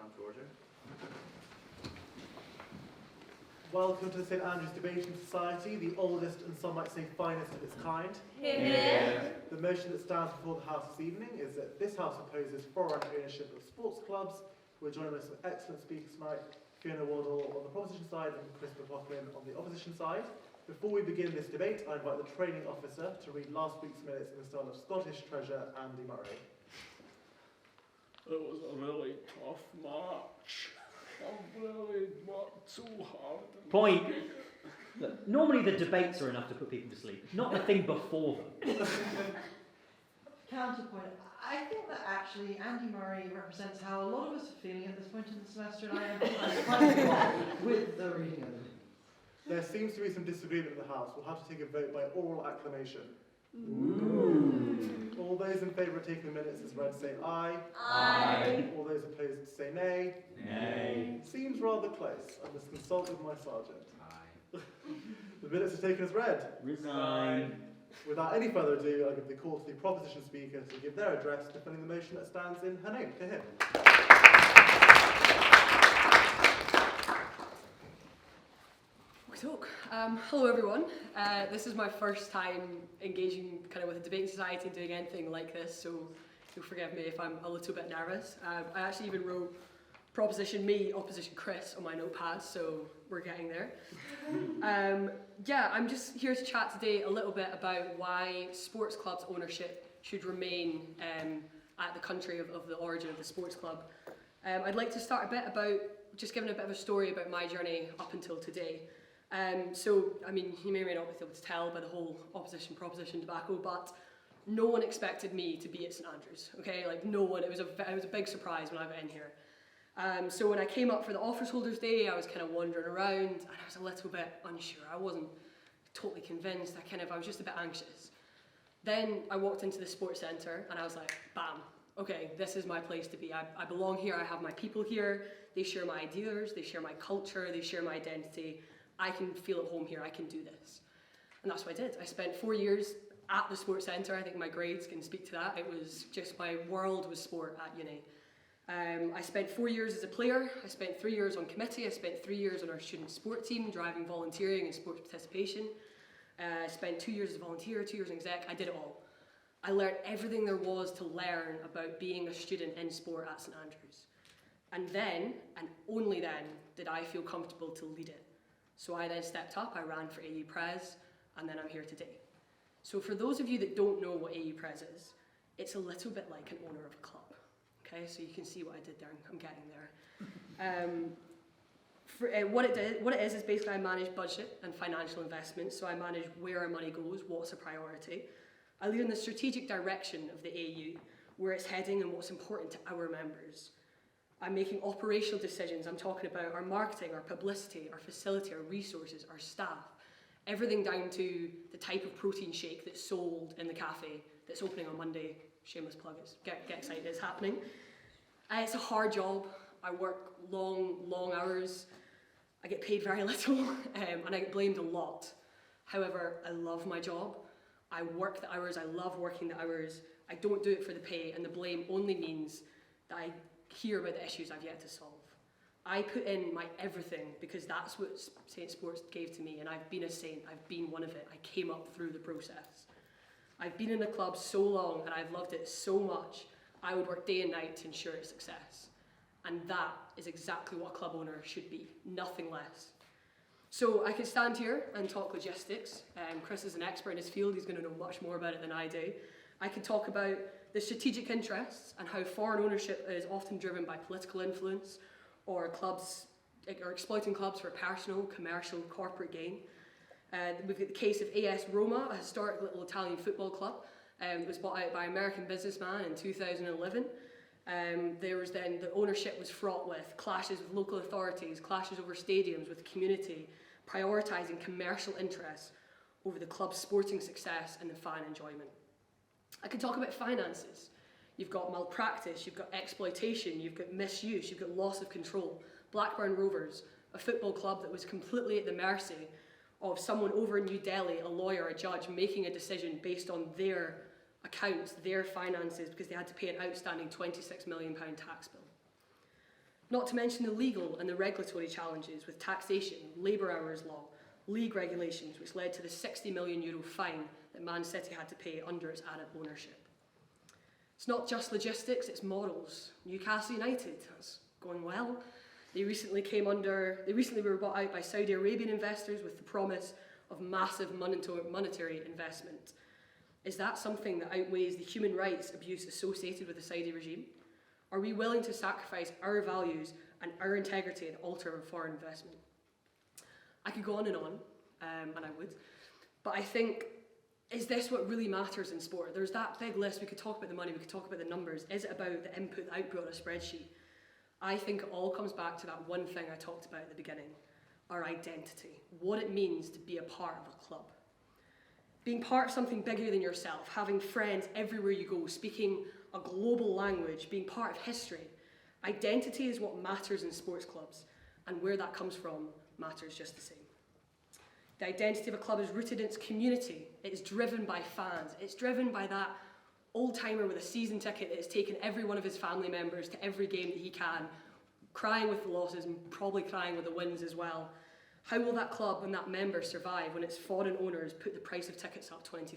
come to order. Welcome to the St Andrew's Debating Society, the oldest and some might say finest of its kind. Here. The motion that stands before the House this evening is that this House opposes foreign ownership of sports clubs. We're joined by some excellent speakers tonight, Fiona Waddell on the proposition side and Chris Mclaughlin on the opposition side. Before we begin this debate, I invite the training officer to read last week's minutes in the style of Scottish treasure Andy Murray. It was a really tough match. I really worked too hard. Point. Look, normally the debates are enough to put people to sleep, not the thing before them. Counterpoint. I think that actually Andy Murray represents how a lot of us are feeling at this point in the semester, and I empathise quite a lot with the reading of it. There seems to be some disagreement in the House. We'll have to take a vote by oral acclamation. Ooh. All those in favour of taking the minutes as read say aye. Aye. All those opposed say nay. Nay. Seems rather close. I must consult with my sergeant. Aye. The minutes are taken as read. Resign. Without any further ado, I give the call to the proposition speaker to give their address defending the motion that stands in her name. To him. Hello everyone. This is my first time engaging kind of with a debating society and doing anything like this, so you'll forgive me if I'm a little bit nervous. I actually even wrote proposition me, opposition Chris on my notepad, so we're getting there. I'm just here to chat today a little bit about why sports clubs ownership should remain at the country of the origin of the sports club. I'd like to start a bit about just giving a bit of a story about my journey up until today. You may or may not be able to tell by the whole opposition proposition debacle, but no one expected me to be at St Andrews, okay? Like, no one. It was a big surprise when I got in here. So when I came up for the Office Holders Day, I was kind of wandering around, and I was a little bit unsure. I wasn't totally convinced. I was just a bit anxious. Then I walked into the sports centre, and I was like, bam, okay, this is my place to be. I belong here, I have my people here, they share my ideas, they share my culture, they share my identity. I can feel at home here, I can do this. And that's what I did. I spent 4 years at the sports centre. I think my grades can speak to that. It was just, my world was sport at uni. I spent 4 years as a player, I spent 3 years on committee, I spent 3 years on our student sport team, driving volunteering and sports participation. I spent 2 years as a volunteer, 2 years in exec, I did it all. I learned everything there was to learn about being a student in sport at St Andrews. And then, and only then, did I feel comfortable to lead it. So I then stepped up, I ran for AU Pres, and then I'm here today. So for those of you that don't know what AU Pres is, it's a little bit like an owner of a club. Okay, so you can see what I did there, I'm getting there. What it is basically I manage budget and financial investments, so I manage where our money goes, what's a priority. I lead in the strategic direction of the AU, where it's heading and what's important to our members. I'm making operational decisions. I'm talking about our marketing, our publicity, our facility, our resources, our staff, everything down to the type of protein shake that's sold in the cafe that's opening on Monday. Shameless plug, get excited, it's happening. It's a hard job. I work long hours. I get paid very little, and I get blamed a lot. However, I love my job. I work the hours, I love working the hours. I don't do it for the pay, and the blame only means that I hear about the issues I've yet to solve. I put in my everything because that's what Saint Sports gave to me, and I've been a saint, I've been one of it. I came up through the process. I've been in the club so long and I've loved it so much, I would work day and night to ensure its success. And that is exactly what a club owner should be, nothing less. So I could stand here and talk logistics. Chris is an expert in his field, he's going to know much more about it than I do. I could talk about the strategic interests and how foreign ownership is often driven by political influence or exploiting clubs for personal, commercial, corporate gain. We've got the case of AS Roma, a historic little Italian football club. It was bought out by an American businessman in 2011. There was then, the ownership was fraught with clashes with local authorities, clashes over stadiums with the community, prioritising commercial interests over the club's sporting success and the fan enjoyment. I could talk about finances. You've got malpractice, you've got exploitation, you've got misuse, you've got loss of control. Blackburn Rovers, a football club that was completely at the mercy of someone over in New Delhi, a lawyer, a judge, making a decision based on their accounts, their finances, because they had to pay an outstanding £26 million tax bill. Not to mention the legal and the regulatory challenges with taxation, labour hours law, league regulations, which led to the €60 million fine that Man City had to pay under its Arab ownership. It's not just logistics, it's morals. Newcastle United, that's going well. They recently were bought out by Saudi Arabian investors with the promise of massive monetary investment. Is that something that outweighs the human rights abuse associated with the Saudi regime? Are we willing to sacrifice our values and our integrity at the altar of foreign investment? I could go on, and I would, but I think, is this what really matters in sport? There's that big list. We could talk about the money, we could talk about the numbers. Is it about the input, the output on a spreadsheet? I think it all comes back to that one thing I talked about at the beginning, our identity, what it means to be a part of a club. Being part of something bigger than yourself, having friends everywhere you go, speaking a global language, being part of history. Identity is what matters in sports clubs, and where that comes from matters just the same. The identity of a club is rooted in its community. It's driven by fans. It's driven by that old-timer with a season ticket that has taken every one of his family members to every game that he can, crying with the losses and probably crying with the wins as well. How will that club and that member survive when its foreign owners put the price of tickets up 25%?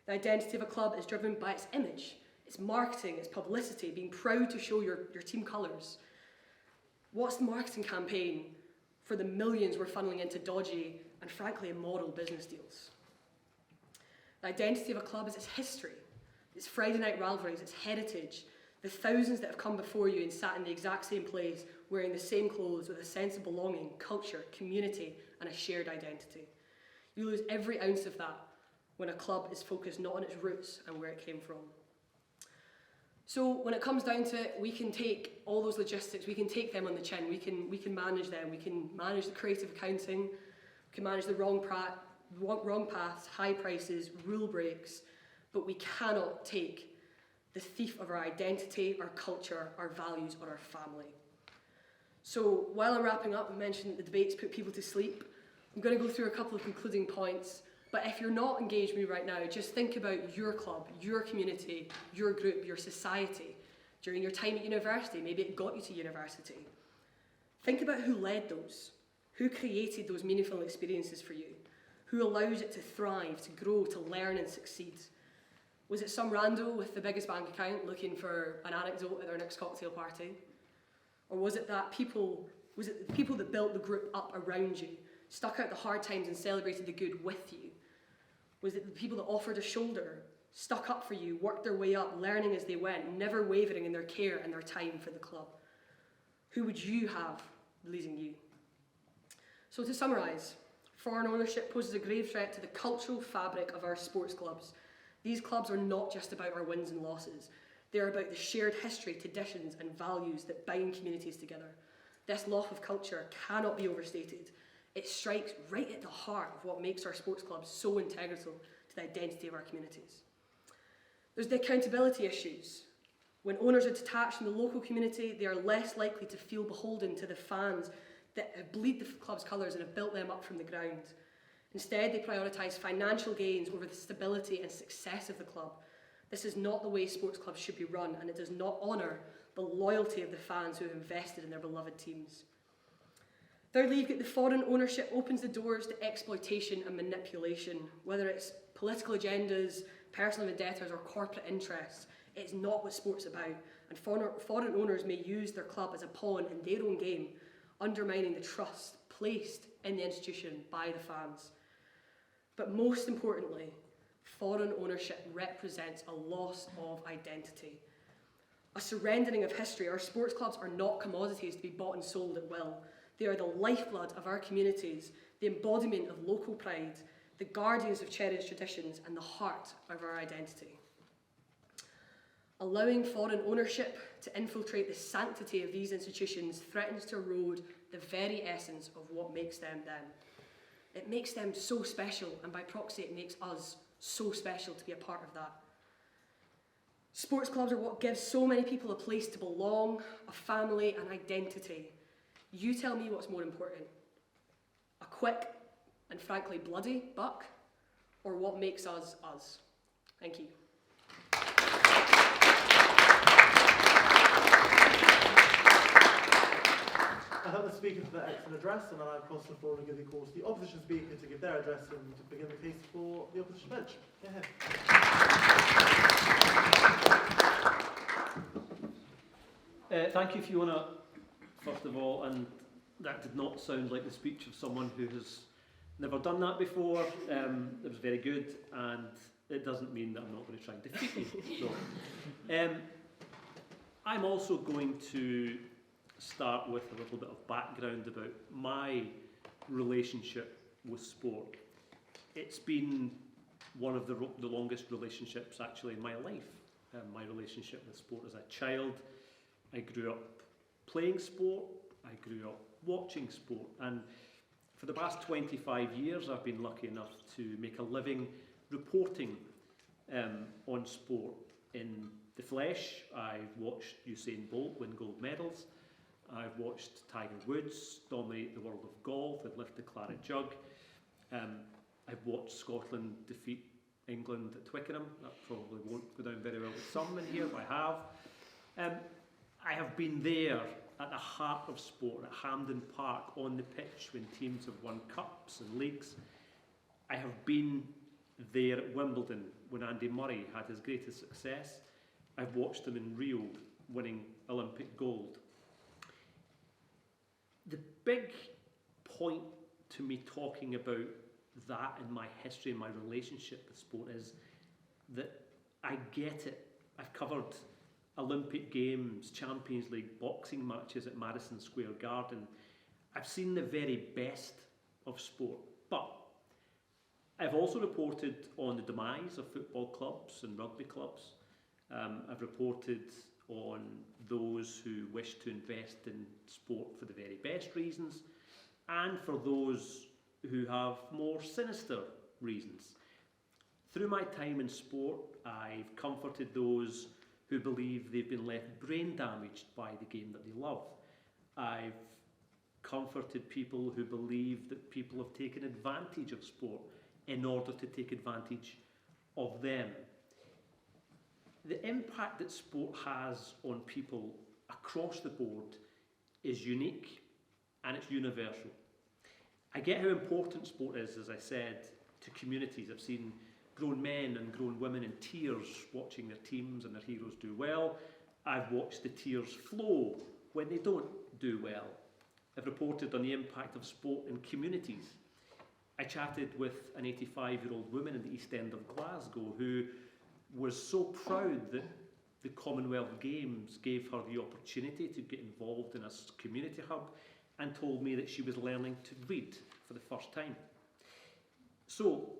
The identity of a club is driven by its image, its marketing, its publicity, being proud to show your team colours. What's the marketing campaign for the millions we're funneling into dodgy and frankly immoral business deals? The identity of a club is its history, its Friday night rivalries, its heritage, the thousands that have come before you and sat in the exact same place, wearing the same clothes with a sense of belonging, culture, community, and a shared identity. You lose every ounce of that when a club is focused not on its roots and where it came from. So when it comes down to it, we can take all those logistics, we can take them on the chin, we can manage them, we can manage the creative accounting, we can manage the wrong paths, high prices, rule breaks, but we cannot take the thief of our identity, our culture, our values, or our family. So while I'm wrapping up, I mentioned that the debates put people to sleep. I'm going to go through a couple of concluding points, but if you're not engaged with me right now, just think about your club, your community, your group, your society. During your time at university, maybe it got you to university. Think about who led those, who created those meaningful experiences for you, who allows it to thrive, to grow, to learn and succeed. Was it some rando with the biggest bank account looking for an anecdote at their next cocktail party? Or was it the people that built the group up around you, stuck out the hard times and celebrated the good with you? Was it the people that offered a shoulder, stuck up for you, worked their way up, learning as they went, never wavering in their care and their time for the club? Who would you have leading you? So to summarise, foreign ownership poses a grave threat to the cultural fabric of our sports clubs. These clubs are not just about our wins and losses. They're about the shared history, traditions and values that bind communities together. This loss of culture cannot be overstated. It strikes right at the heart of what makes our sports clubs so integral to the identity of our communities. There's the accountability issues. When owners are detached from the local community, they are less likely to feel beholden to the fans that bleed the club's colours and have built them up from the ground. Instead, they prioritise financial gains over the stability and success of the club. This is not the way sports clubs should be run, and it does not honour the loyalty of the fans who have invested in their beloved teams. Thirdly, you've got the foreign ownership opens the doors to exploitation and manipulation, whether it's political agendas, personal vendettas or corporate interests. It's not what sport's about, and foreign owners may use their club as a pawn in their own game, undermining the trust placed in the institution by the fans. But most importantly, foreign ownership represents a loss of identity, a surrendering of history. Our sports clubs are not commodities to be bought and sold at will. They are the lifeblood of our communities, the embodiment of local pride, the guardians of cherished traditions, and the heart of our identity. Allowing foreign ownership to infiltrate the sanctity of these institutions threatens to erode the very essence of what makes them them. It makes them so special, and by proxy it makes us so special to be a part of that. Sports clubs are what gives so many people a place to belong, a family, an identity. You tell me what's more important, a quick and frankly bloody buck, or what makes us us? Thank you. speaker for their excellent address, and I'll now cross the floor and give the call to the opposition speaker to give their address and to begin the case for the opposition bench. Go ahead. Thank you, Fiona, first of all, and that did not sound like the speech of someone who has never done that before. It was very good, and it doesn't mean that I'm not going to try and defeat you. No. I'm also going to start with a little bit of background about my relationship with sport. It's been one of the longest relationships actually in my life. My relationship with sport as a child. I grew up playing sport, I grew up watching sport, and for the past 25 years I've been lucky enough to make a living reporting on sport in the flesh. I've watched Usain Bolt win gold medals, I've watched Tiger Woods dominate the world of golf and lift the claret jug. I've watched Scotland defeat England at Twickenham. That probably won't go down very well with some in here, but I have. I have been there at the heart of sport, at Hampden Park, on the pitch when teams have won cups and leagues. I have been there at Wimbledon when Andy Murray had his greatest success. I've watched him in Rio winning Olympic gold. The big point to me talking about that in my history and my relationship with sport is that I get it. I've covered Olympic Games, Champions League, boxing matches at Madison Square Garden. I've seen the very best of sport, but I've also reported on the demise of football clubs and rugby clubs. I've reported on those who wish to invest in sport for the very best reasons, and for those who have more sinister reasons. Through my time in sport, I've comforted those who believe they've been left brain damaged by the game that they love. I've comforted people who believe that people have taken advantage of sport in order to take advantage of them. The impact that sport has on people across the board is unique and it's universal. I get how important sport is, as I said, to communities. I've seen grown men and grown women in tears watching their teams and their heroes do well. I've watched the tears flow when they don't do well. I've reported on the impact of sport in communities. I chatted with an 85-year-old woman in the East End of Glasgow who was so proud that the Commonwealth Games gave her the opportunity to get involved in a community hub, and told me that she was learning to read for the first time. So,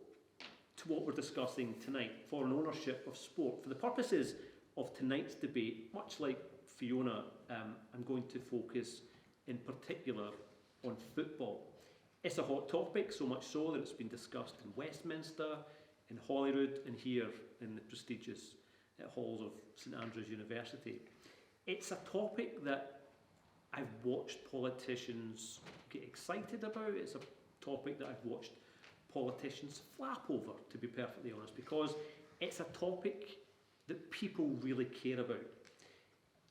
to what we're discussing tonight, foreign ownership of sport. For the purposes of tonight's debate, much like Fiona, I'm going to focus in particular on football. It's a hot topic, so much so that it's been discussed in Westminster, in Holyrood, and here in the prestigious halls of St Andrews University. It's a topic that I've watched politicians get excited about. It's a topic that I've watched politicians flap over, to be perfectly honest, because it's a topic that people really care about.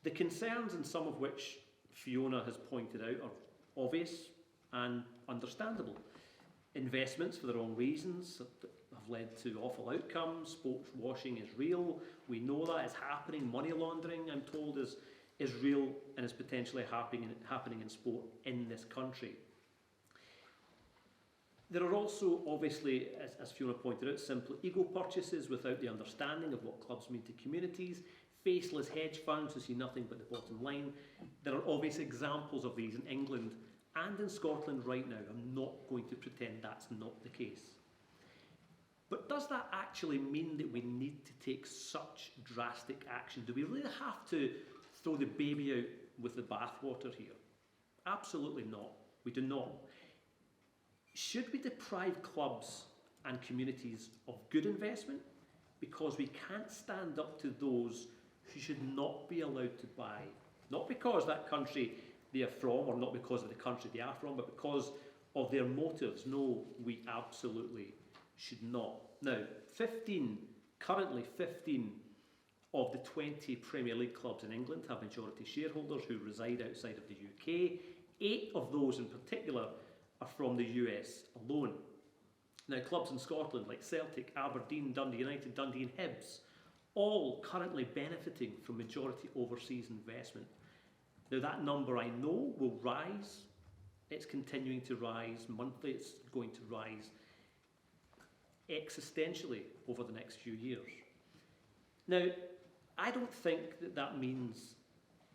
The concerns, and some of which Fiona has pointed out, are obvious and understandable. Investments for the wrong reasons have led to awful outcomes. Sports washing is real. We know that it's happening. Money laundering, I'm told, is real and is potentially happening in sport in this country. There are also, obviously, as Fiona pointed out, simple ego purchases without the understanding of what clubs mean to communities, faceless hedge funds who see nothing but the bottom line. There are obvious examples of these in England and in Scotland right now. I'm not going to pretend that's not the case. But does that actually mean that we need to take such drastic action? Do we really have to throw the baby out with the bathwater here? Absolutely not. We do not. Should we deprive clubs and communities of good investment because we can't stand up to those who should not be allowed to buy? Not because that country they are from, or not because of the country they are from, but because of their motives. No, we absolutely should not. Now, currently 15 of the 20 Premier League clubs in England have majority shareholders who reside outside of the UK. 8 of those in particular are from the US alone. Now, clubs in Scotland like Celtic, Aberdeen, Dundee United, Dundee and Hibs, all currently benefiting from majority overseas investment. Now, that number I know will rise. It's continuing to rise monthly. It's going to rise existentially over the next few years. Now, I don't think that that means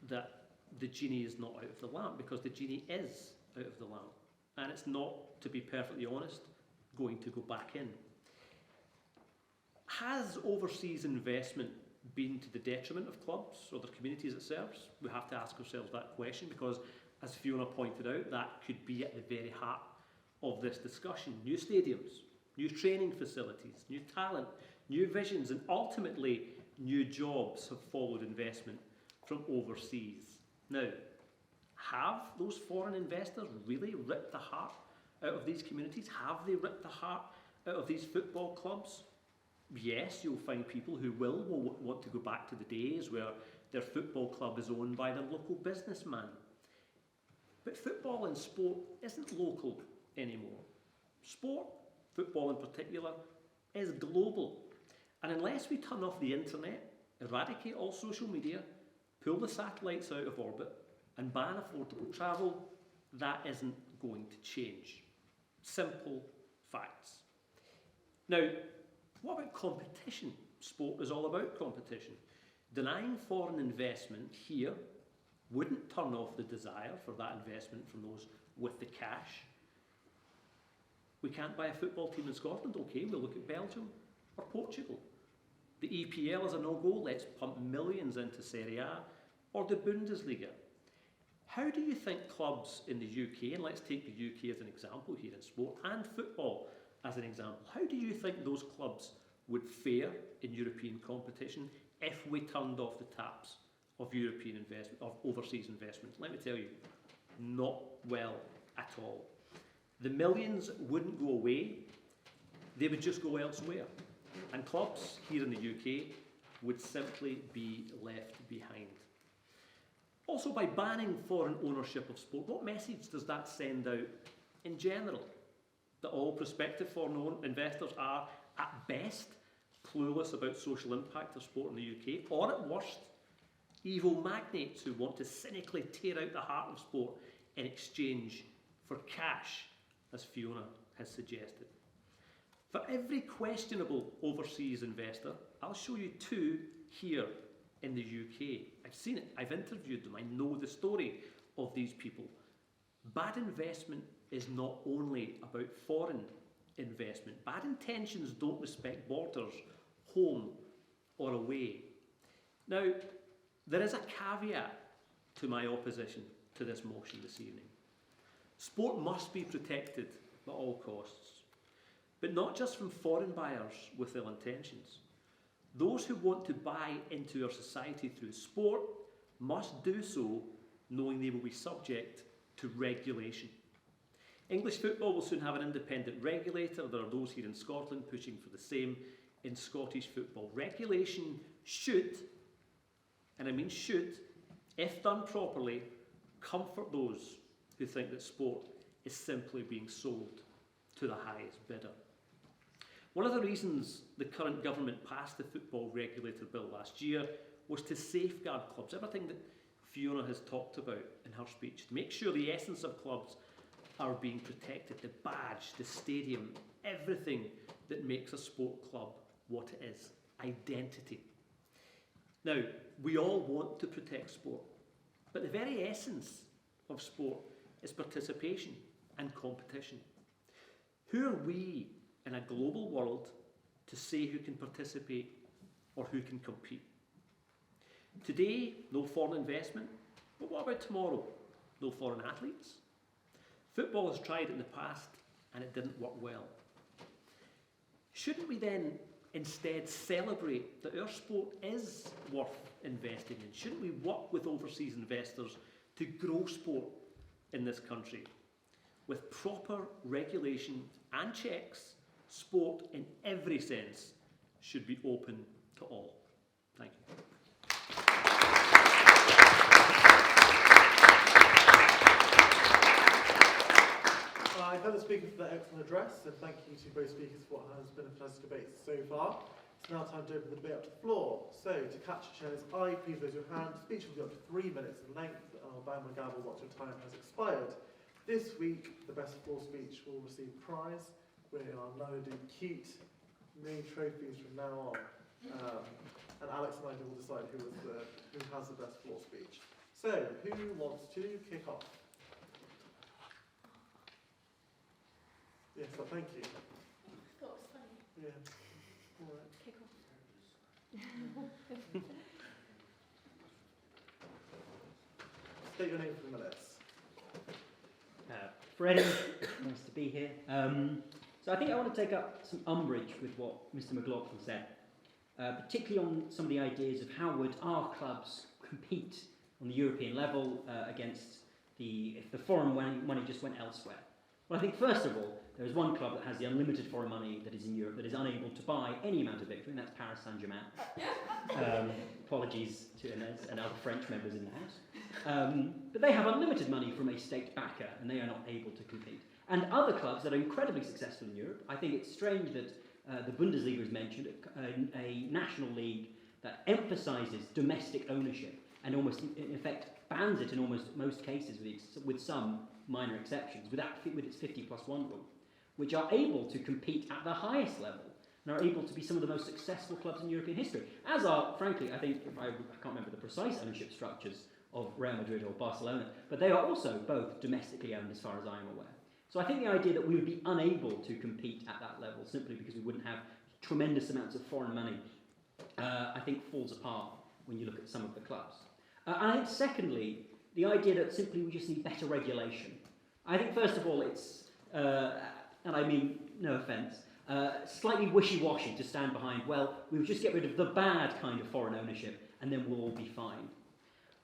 that the genie is not out of the lamp, because the genie is out of the lamp. And it's not, to be perfectly honest, going to go back in. Has overseas investment been to the detriment of clubs or the communities it serves? We have to ask ourselves that question, because, as Fiona pointed out, that could be at the very heart of this discussion. New stadiums, new training facilities, new talent, new visions, and ultimately new jobs have followed investment from overseas. Now, have those foreign investors really ripped the heart out of these communities? Have they ripped the heart out of these football clubs? Yes, you'll find people who will want to go back to the days where their football club is owned by their local businessman. But football and sport isn't local anymore. Sport, football in particular, is global. And unless we turn off the internet, eradicate all social media, pull the satellites out of orbit, and ban affordable travel, that isn't going to change. Simple facts. Now, what about competition? Sport is all about competition. Denying foreign investment here wouldn't turn off the desire for that investment from those with the cash. We can't buy a football team in Scotland, okay, we'll look at Belgium or Portugal. The EPL is a no-go, let's pump millions into Serie A or the Bundesliga. How do you think clubs in the UK, and let's take the UK as an example here in sport, and football as an example, how do you think those clubs would fare in European competition if we turned off the taps of European investment, of overseas investment? Let me tell you, not well at all. The millions wouldn't go away, they would just go elsewhere. And clubs here in the UK would simply be left behind. Also, by banning foreign ownership of sport, what message does that send out in general? That all prospective foreign investors are, at best, clueless about social impact of sport in the UK, or at worst, evil magnates who want to cynically tear out the heart of sport in exchange for cash, as Fiona has suggested. For every questionable overseas investor, I'll show you 2 here in the UK. I've seen it, I've interviewed them, I know the story of these people. Bad investment is not only about foreign investment. Bad intentions don't respect borders, home or away. Now, there is a caveat to my opposition to this motion this evening. Sport must be protected at all costs, but not just from foreign buyers with ill intentions. Those who want to buy into our society through sport must do so knowing they will be subject to regulation. English football will soon have an independent regulator. There are those here in Scotland pushing for the same in Scottish football. Regulation should, and I mean should, if done properly, comfort those who think that sport is simply being sold to the highest bidder. One of the reasons the current government passed the Football Regulator Bill last year was to safeguard clubs, everything that Fiona has talked about in her speech, to make sure the essence of clubs are being protected, the badge, the stadium, everything that makes a sport club what it is, identity. Now, we all want to protect sport, but the very essence of sport is participation and competition. Who are we in a global world to say who can participate or who can compete? Today, no foreign investment, but what about tomorrow? No foreign athletes? Football has tried it in the past and it didn't work well. Shouldn't we then instead celebrate that our sport is worth investing in? Shouldn't we work with overseas investors to grow sport in this country? With proper regulation and checks, sport in every sense should be open to all. Thank you. excellent address, and thank you to both speakers for what has been a fantastic debate so far. It's now time to open the debate up to the floor. So, to catch a chair's eye, please raise your hand. Speech will be up to 3 minutes in length, and I'll bang my gavel once your time has expired. This week, the best floor speech will receive a prize. We are now going to do cute mini trophies from now on. And Alex and I will decide who has the best floor speech. So, who wants to kick off? Yes, well, thank you. I thought it was funny. Yeah. All right. Kick off. State your name for the minutes. Freddie, nice to be here. So I think I want to take up some umbrage with what Mr. McLaughlin said, particularly on some of the ideas of how would our clubs compete on the European level against if the foreign money just went elsewhere. Well, I think first of all, there is one club that has the unlimited foreign money that is in Europe that is unable to buy any amount of victory, and that's Paris Saint-Germain. Apologies to Inez and other French members in the House. But they have unlimited money from a state backer, and they are not able to compete. And other clubs that are incredibly successful in Europe, I think it's strange that the Bundesliga is mentioned, a national league that emphasises domestic ownership and almost, in effect, bans it in almost most cases, with some minor exceptions, with its 50+1 rule, which are able to compete at the highest level and are able to be some of the most successful clubs in European history, as are, frankly, I think, I can't remember the precise ownership structures of Real Madrid or Barcelona, but they are also both domestically owned as far as I am aware. So I think the idea that we would be unable to compete at that level simply because we wouldn't have tremendous amounts of foreign money, I think falls apart when you look at some of the clubs. And I think secondly, the idea that simply we just need better regulation. I think first of all it's, and I mean no offence, slightly wishy-washy to stand behind, well, we'll just get rid of the bad kind of foreign ownership and then we'll all be fine.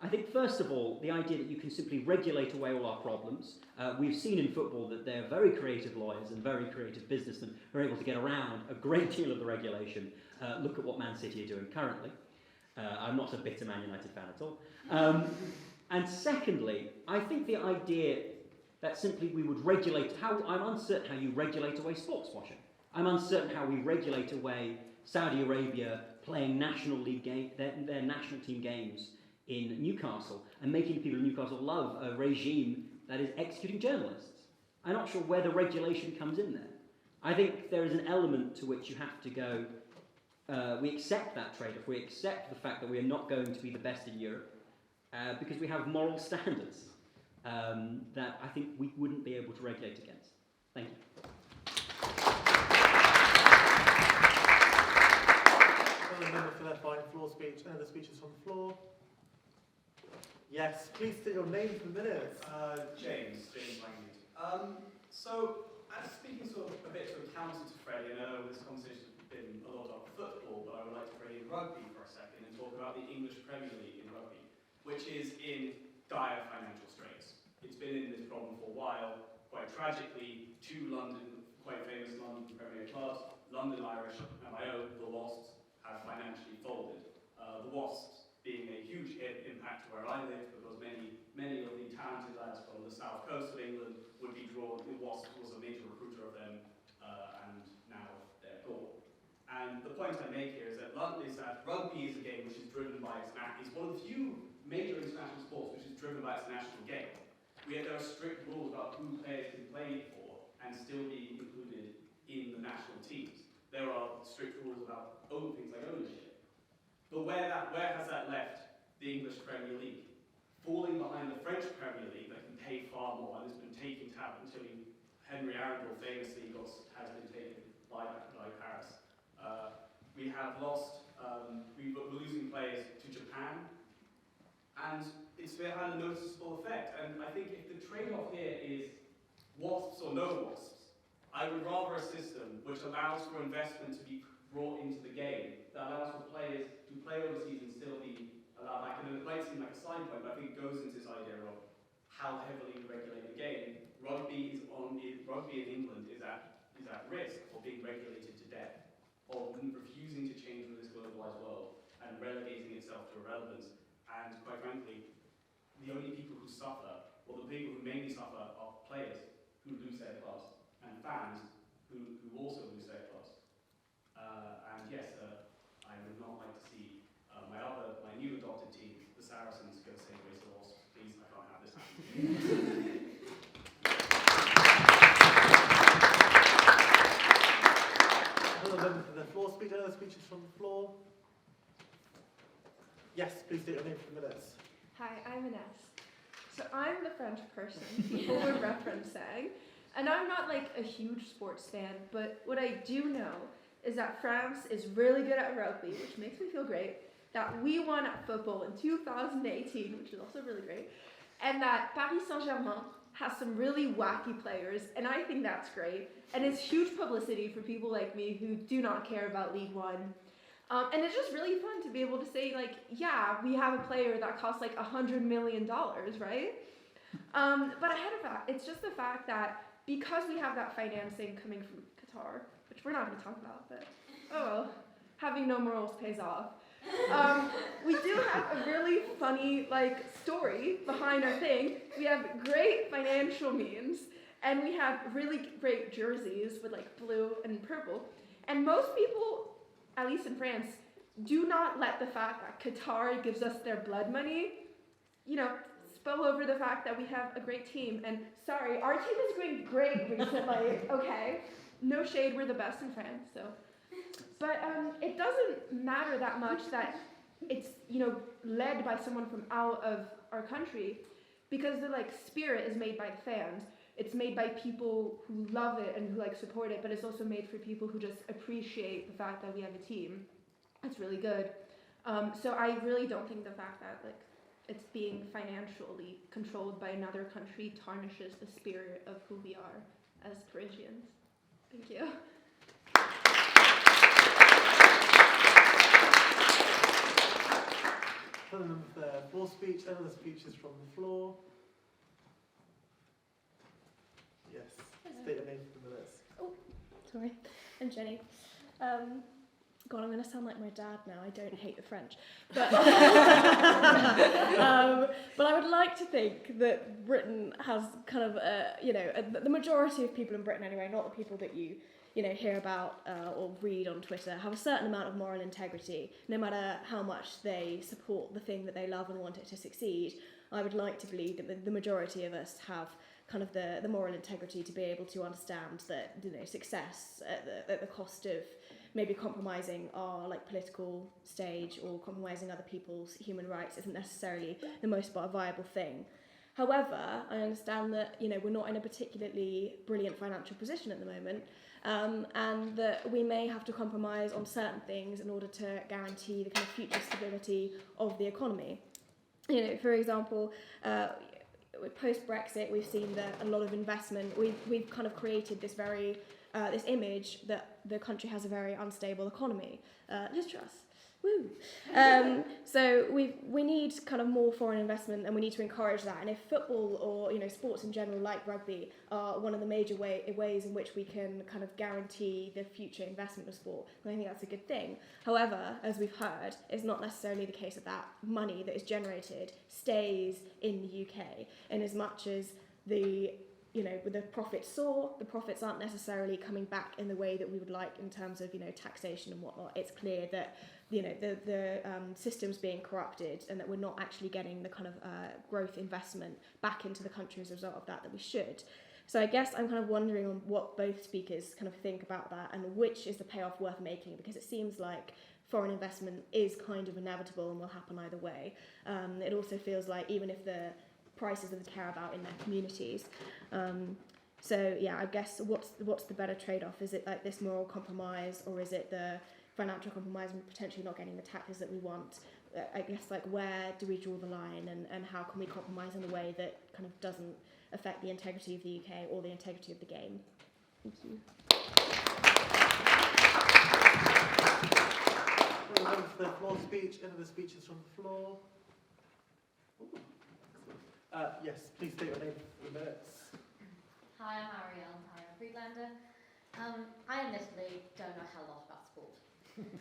I think first of all, the idea that you can simply regulate away all our problems. We've seen in football that they're very creative lawyers and very creative businessmen who are able to get around a great deal of the regulation. Look at what Man City are doing currently. I'm not a bitter Man United fan at all. And secondly, I think the idea that simply we would regulate, I'm uncertain how you regulate away sports washing. I'm uncertain how we regulate away Saudi Arabia playing national league their national team games in Newcastle and making people in Newcastle love a regime that is executing journalists. I'm not sure where the regulation comes in there. I think there is an element to which you have to go, we accept that trade-off, we accept the fact that we are not going to be the best in Europe because we have moral standards that I think we wouldn't be able to regulate against. Thank you. Another member for their fine floor speech. Any other speeches from the floor? Yes, please state your name for the minutes. James Langley. So, speaking sort of a bit to a counter to Freddie, I know this conversation has been a lot about football, but I would like to bring in rugby for a second and talk about the English Premier League in rugby, which is in dire financial straits. It's been in this problem for a while. Quite tragically, two quite famous London Premier clubs, London Irish and my own, the Wasps, have financially folded. The Wasps being a huge impact to where I live, because many of the talented lads from the south coast of England would be drawn. The Wasps was a major recruiter of them, and now they're gone. And the point I make here is that rugby is a game which is driven by is one of the few major international sports which is driven by its national game. There are strict rules about who players can play for and still be included in the national teams. There are strict rules about things like ownership. But where has that left the English Premier League? Falling behind the French Premier League that can pay far more and has been taken tab until Henry Arundel famously has been taken by Paris. We have lost, we're losing players to Japan, and it's had a noticeable effect. And I think if the trade-off here is Wasps or no Wasps, I would rather a system which allows for investment to be brought into the game, that allows for players to play overseas and still be allowed back. And it might seem like a side point, but I think it goes into this idea of how heavily we regulate the game. Rugby in England is at risk of being regulated to death, of refusing to change in this globalised world and relegating itself to irrelevance. And quite frankly, the only people who suffer, or the people who mainly suffer, are players who lose their clubs and fans who also lose their clubs. And yes, I would not like to see my new adopted team, the Saracens, go the same way to the Wasps. Please, I can't have this happen. Another member for the floor speech. Another speeches from the floor. Yes, please state your name for the minutes. Hi, I'm Ines. So I'm the French person people were referencing, and I'm not like a huge sports fan, but what I do know is that France is really good at rugby, which makes me feel great, that we won at football in 2018, which is also really great, and that Paris Saint-Germain has some really wacky players, and I think that's great, and it's huge publicity for people like me who do not care about League One. And it's just really fun to be able to say, like, yeah, we have a player that costs like $100 million, right? But ahead of that, it's just the fact that because we have that financing coming from Qatar, which we're not going to talk about, but oh well, having no morals pays off. We do have a really funny like story behind our thing. We have great financial means, and we have really great jerseys with like blue and purple. And most people, at least in France, do not let the fact that Qatar gives us their blood money, spill over the fact that we have a great team. And sorry, our team is doing great recently, okay? No shade, we're the best in France, so. But it doesn't matter that much that it's, led by someone from out of our country, because the spirit is made by the fans. It's made by people who love it and who support it, but it's also made for people who just appreciate the fact that we have a team. It's really good. So I really don't think the fact that it's being financially controlled by another country tarnishes the spirit of who we are as Parisians. Thank you. The floor speech, another speech is from the floor. Yes, state your name for the minutes. Oh, sorry, I'm Jenny. God, I'm going to sound like my dad now. I don't hate the French, but but I would like to think that Britain has kind of the majority of people in Britain anyway, not the people that you hear about or read on Twitter, have a certain amount of moral integrity, no matter how much they support the thing that they love and want it to succeed. I would like to believe that the majority of us have kind of the moral integrity to be able to understand that success at the cost of maybe compromising our political stage or compromising other people's human rights isn't necessarily the most viable thing. However, I understand that we're not in a particularly brilliant financial position at the moment, and that we may have to compromise on certain things in order to guarantee the kind of future stability of the economy. For example, post-Brexit, we've seen that a lot of investment, we've kind of created this very this image that the country has a very unstable economy. Liz Truss, woo! So we need kind of more foreign investment, and we need to encourage that. And if football or sports in general, like rugby, are one of the major ways in which we can kind of guarantee the future investment of sport, then I think that's a good thing. However, as we've heard, it's not necessarily the case that money that is generated stays in the UK, in as much as with the profits soar, the profits aren't necessarily coming back in the way that we would like in terms of taxation and whatnot. It's clear that the system's being corrupted, and that we're not actually getting the kind of growth investment back into the country as a result of that we should. So I guess I'm kind of wondering on what both speakers kind of think about that, and which is the payoff worth making, because it seems like foreign investment is kind of inevitable and will happen either way. It also feels like even if the prices that they care about in their communities. So yeah, I guess what's the better trade-off? Is it this moral compromise, or is it the financial compromise and potentially not getting the taxes that we want? I guess where do we draw the line, and how can we compromise in a way that kind of doesn't affect the integrity of the UK or the integrity of the game? Thank you. The floor speech, end of the speeches from the floor. Yes, please state your name for the minutes. Hi, I'm Ariel. I'm a Friedlander. I admittedly don't know a hell lot about sport,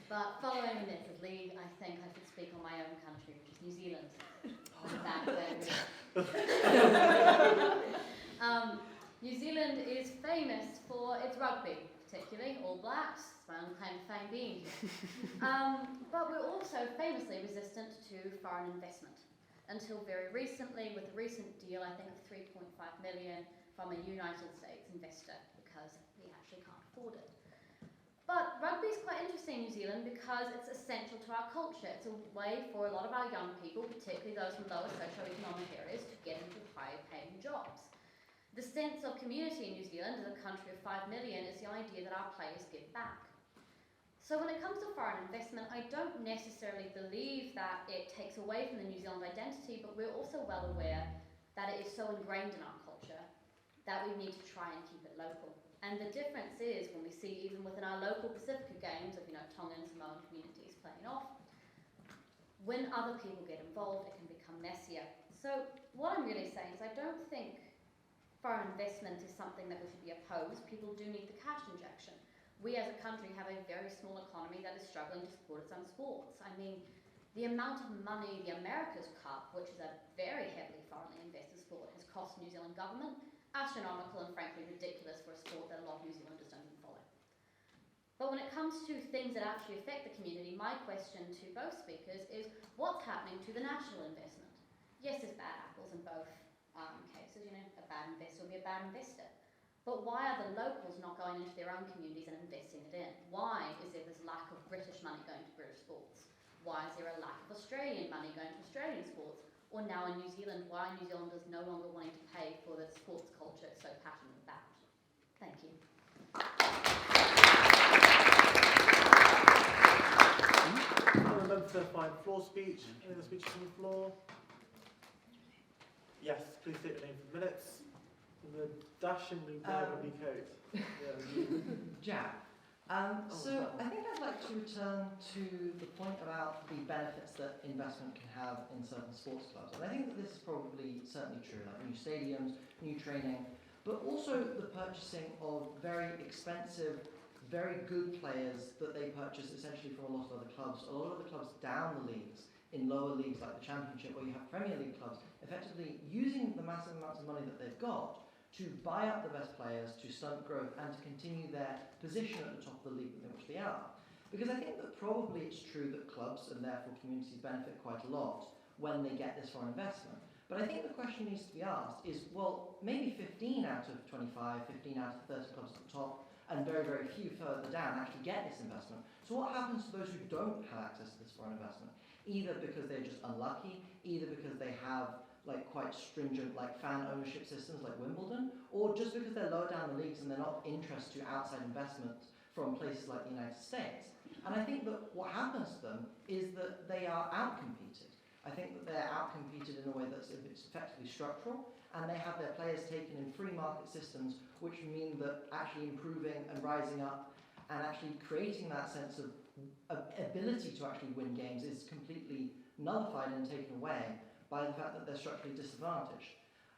but following admittedly, I think I could speak on my own country, which is New Zealand. New Zealand is famous famous for its rugby, particularly All Blacks. It's my own claim to fame being here. But we're also famously resistant to foreign investment. Until very recently, with a recent deal, I think of 3.5 million from a United States investor, because we actually can't afford it. But rugby is quite interesting in New Zealand because it's essential to our culture. It's a way for a lot of our young people, particularly those from lower socioeconomic areas, to get into higher paying jobs. The sense of community in New Zealand, as a country of 5 million, is the idea that our players give back. So when it comes to foreign investment, I don't necessarily believe that it takes away from the New Zealand identity, but we're also well aware that it is so ingrained in our culture that we need to try and keep it local. And the difference is when we see, even within our local Pacifica games of, Tongan and Samoan communities playing off, when other people get involved, it can become messier. So what I'm really saying is I don't think foreign investment is something that we should be opposed. People do need the cash injection. We as a country have a very small economy that is struggling to support its own sports. I mean, the amount of money the America's Cup, which is a very heavily foreignly invested sport, has cost New Zealand government, astronomical and frankly ridiculous for a sport that a lot of New Zealanders don't even follow. But when it comes to things that actually affect the community, my question to both speakers is, what's happening to the national investment? Yes, there's bad apples in both cases. A bad investor will be a bad investor. But why are the locals not going into their own communities and investing it in? Why is there this lack of British money going to British sports? Why is there a lack of Australian money going to Australian sports? Or now in New Zealand, why are New Zealanders no longer wanting to pay for the sports culture it's so passionate about? Thank you. Remember to find floor speech. Any other speeches on the floor? Yes, please state your name for minutes. In the dashingly burgundy coat. Jack. So I think I'd like to return to the point about the benefits that investment can have in certain sports clubs. And I think that this is probably certainly true, like new stadiums, new training, but also the purchasing of very expensive, very good players that they purchase essentially from a lot of other clubs. A lot of the clubs down the leagues, in lower leagues like the Championship, where you have Premier League clubs, effectively using the massive amounts of money that they've got to buy up the best players, to stunt growth, and to continue their position at the top of the league in which they are. Because I think that probably it's true that clubs and therefore communities benefit quite a lot when they get this foreign investment. But I think the question needs to be asked is, well, maybe 15 out of 25, 15 out of 30 clubs at the top, and very, very few further down actually get this investment. So what happens to those who don't have access to this foreign investment? Either because they're just unlucky, either because they have quite stringent fan ownership systems like Wimbledon, or just because they're lower down the leagues and they're not interested to outside investment from places like the United States. And I think that what happens to them is that they are outcompeted. I think that they're outcompeted in a way that's effectively structural, and they have their players taken in free market systems, which mean that actually improving and rising up and actually creating that sense of ability to actually win games is completely nullified and taken away by the fact that they're structurally disadvantaged.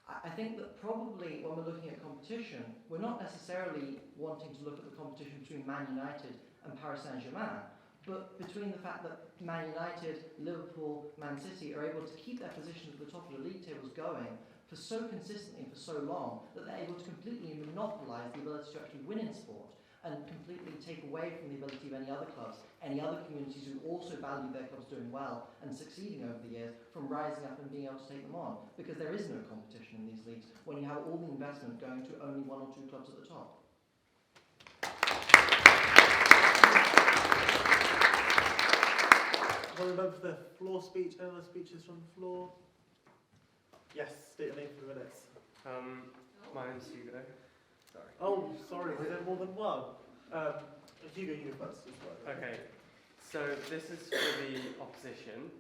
I think that probably when we're looking at competition, we're not necessarily wanting to look at the competition between Man United and Paris Saint-Germain, but between the fact that Man United, Liverpool, Man City are able to keep their position at the top of the league tables going for so consistently for so long that they're able to completely monopolise the ability to actually win in sport and completely take away from the ability of any other clubs, any other communities who also value their clubs doing well and succeeding over the years from rising up and being able to take them on. Because there is no competition in these leagues when you have all the investment going to only one or two clubs at the top. Well, remember the floor speech. Any other speeches from the floor? Yes, state your name for the minutes. My name's Hugo. Sorry. Oh, sorry, is there more than one? Hugo, you go first. Okay, so this is for the opposition.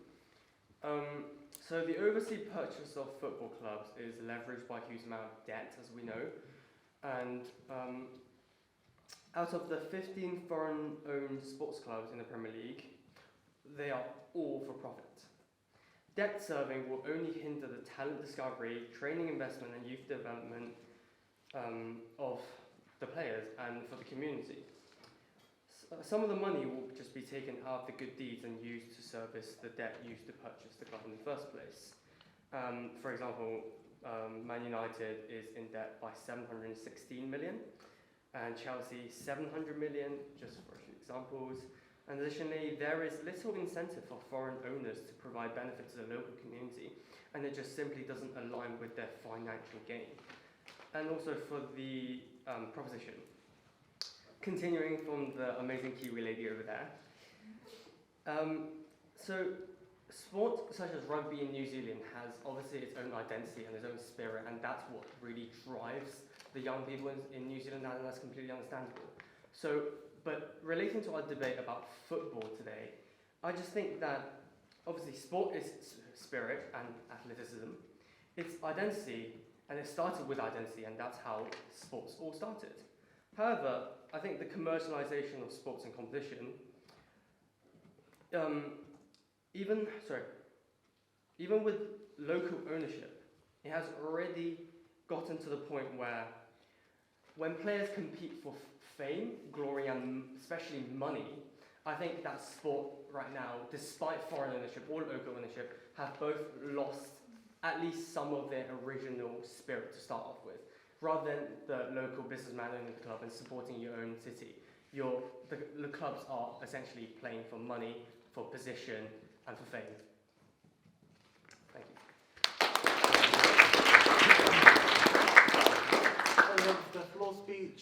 So the overseas purchase of football clubs is leveraged by a huge amount of debt, as we know. And out of the 15 foreign-owned sports clubs in the Premier League, they are all for profit. Debt serving will only hinder the talent discovery, training investment and youth development of the players and for the community. Some of the money will just be taken out of the good deeds and used to service the debt used to purchase the club in the first place. For example, Man United is in debt by 716 million, and Chelsea 700 million, just for a few examples. And additionally, there is little incentive for foreign owners to provide benefits to the local community, and it just simply doesn't align with their financial gain. And also for the proposition, continuing from the amazing Kiwi lady over there. So sport such as rugby in New Zealand has obviously its own identity and its own spirit, and that's what really drives the young people in New Zealand, and that's completely understandable. So, but relating to our debate about football today, I just think that obviously sport is spirit and athleticism. It's identity, and it started with identity, and that's how sports all started. However, I think the commercialization of sports and competition, even with local ownership, it has already gotten to the point where when players compete for fame, glory, and especially money, I think that sport right now, despite foreign ownership or local ownership, have both lost at least some of their original spirit to start off with. Rather than the local businessman owning the club and supporting your own city, the clubs are essentially playing for money, for position, and for fame. Thank you. The floor speech.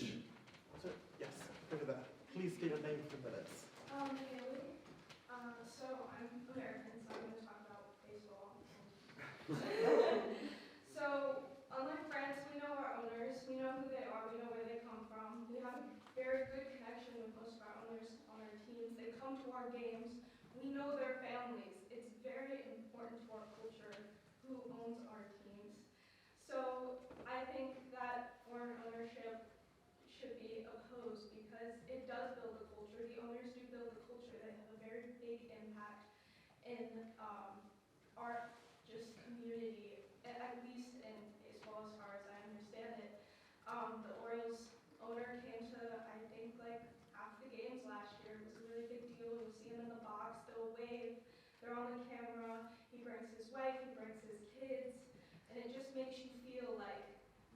So, yes, over there. Please give your name for minutes. Haley. So I'm American, so I'm going to talk about baseball. So, unlike France, we know our owners, we know who they are, we know where they come from. We have a very good connection with most of our owners on our teams. They come to our games. We know their families. It's very important to our culture who owns our teams. So I think that foreign ownership should be opposed because it does build a culture. The owners do build a culture. They have a very big impact in our just community, at least in baseball as far as I understand it. The Orioles owner came to, I think, like half the games last year. It was a really big deal. You'll see him in the box. They'll wave. They're on the camera. He brings his wife. He brings his kids. And it just makes you feel like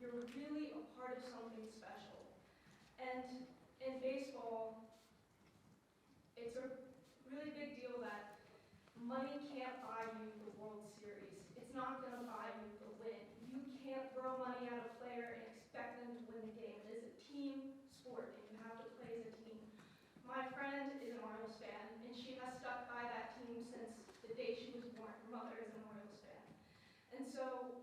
you're really a part of something special. And in baseball, it's a really big deal that money can't buy you the World Series. It's not going to buy you the win. You can't throw money at a player and expect them to win the game. It is a team sport, and you have to play as a team. My friend is an Orioles fan, and she has stuck by that team since the day she was born. Her mother is an Orioles fan. And so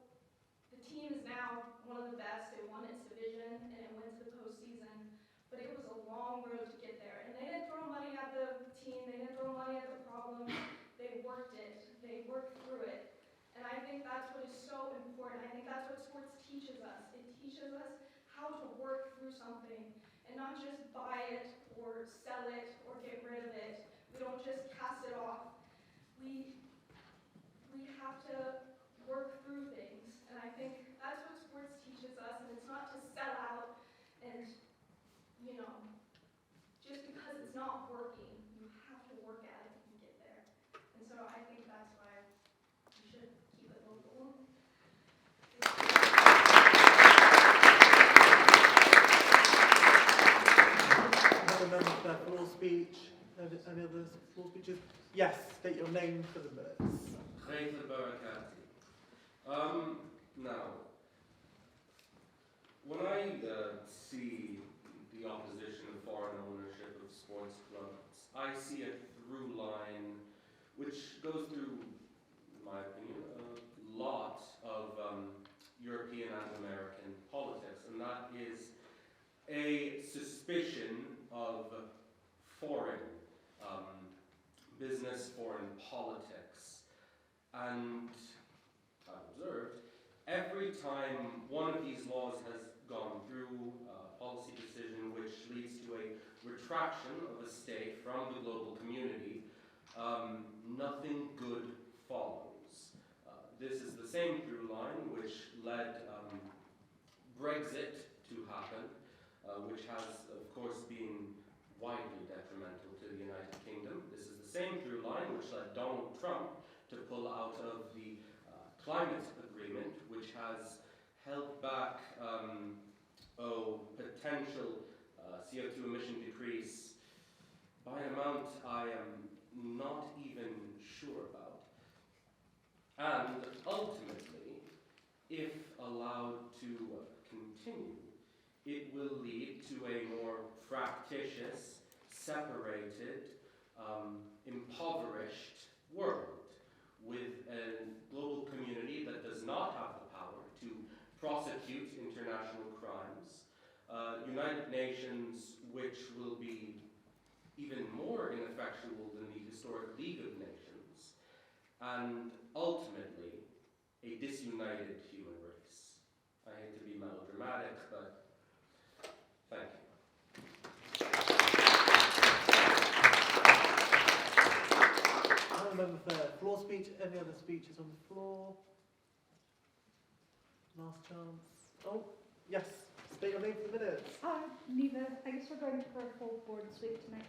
the team is now one of the best. It won its division, and it went to the postseason. But it was a long road to get there. And they didn't throw money at the team. They didn't throw money at the problem. They worked it. They worked through it. And I think that's what is so important. I think that's what sports teaches us. It teaches us how to work through something and not just buy it or sell it or get rid of it. We don't just cast it off. We have to work through things. And I think that's what sports teaches us. And it's not to sell out and, just because it's not working, you have to work at it and get there. And so I think that's why we should keep it local. Another member for their floor speech. Any other floor speeches? Yes, state your name for the minutes. Now, when I see the opposition of foreign ownership of sports clubs, I see a through line which goes through, in my opinion, a lot of European and American politics, and that is a suspicion of foreign business, foreign politics. And I've observed, every time one of these laws has gone through a policy decision which leads to a retraction of a state from the global community, nothing good follows. This is the same through line which led Brexit to happen, which has, of course, been widely detrimental to the United Kingdom. This is the same through line which led Donald Trump to pull out of the climate agreement, which has held back potential CO2 emission decrease by an amount I am not even sure about. And ultimately, if allowed to continue, it will lead to a more fractious, separated, impoverished world with a global community that does not have the power to prosecute international crimes, United Nations which will be even more ineffectual than the historic League of Nations, and ultimately a disunited human race. I hate to be melodramatic, but thank you. I remember the floor speech. Any other speeches on the floor? Last chance. Oh, yes. State your name for the minutes. Neva, I guess we're going for a full board sweep tonight.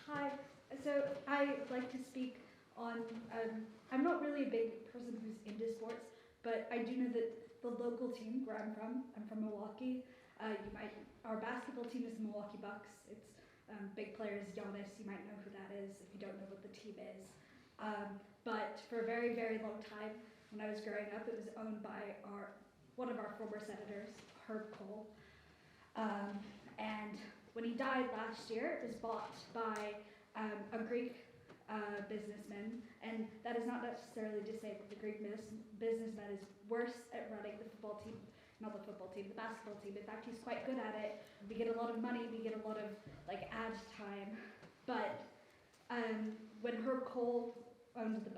Hi. So I like to speak on, I'm not really a big person who's into sports, but I do know that the local team where I'm from Milwaukee. Our basketball team is the Milwaukee Bucks. It's big players, Giannis, you might know who that is if you don't know what the team is. But for a very, very long time, when I was growing up, it was owned by one of our former senators, Herb Cole. And when he died last year, it was bought by a Greek businessman, and that is not necessarily to say that the Greek businessman is worse at running the basketball team. In fact, he's quite good at it. We get a lot of money, we get a lot of ad time. But when Herb Cole owned the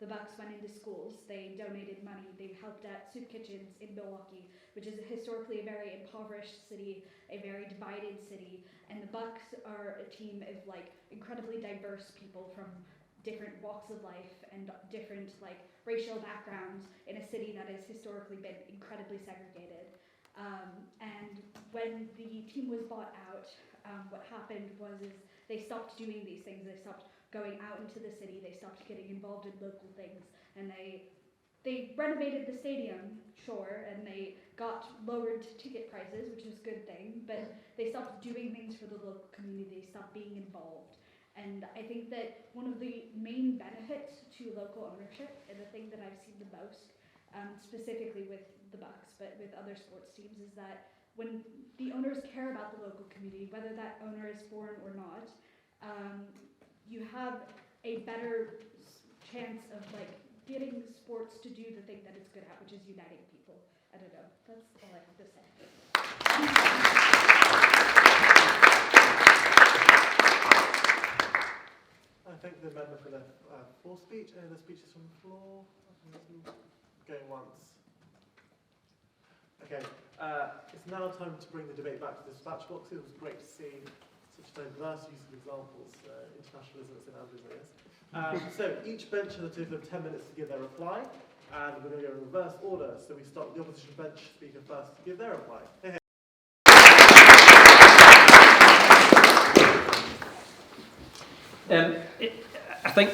Bucks went into schools. They donated money. They helped at soup kitchens in Milwaukee, which is historically a very impoverished city, a very divided city. And the Bucks are a team of incredibly diverse people from different walks of life and different racial backgrounds in a city that has historically been incredibly segregated. And when the team was bought out, what happened was they stopped doing these things. They stopped going out into the city. They stopped getting involved in local things, and they renovated the stadium, sure, and they got lowered ticket prices, which was a good thing, but they stopped doing things for the local community. They stopped being involved. And I think that one of the main benefits to local ownership, and the thing that I've seen the most, specifically with the Bucks, but with other sports teams, is that when the owners care about the local community, whether that owner is foreign or not, you have a better chance of getting sports to do the thing that it's good at, which is uniting people. I don't know. That's all I have to say. I thank the member for the floor speech. Any other speeches from the floor? Going once. Okay. It's now time to bring the debate back to the dispatch box. It was great to see such diverse use of examples, internationalism is in Andrew's ears. So each bench has a total of 10 minutes to give their reply, and we're going to go in reverse order. So we start with the opposition bench speaker first to give their reply. Hey, hey. I think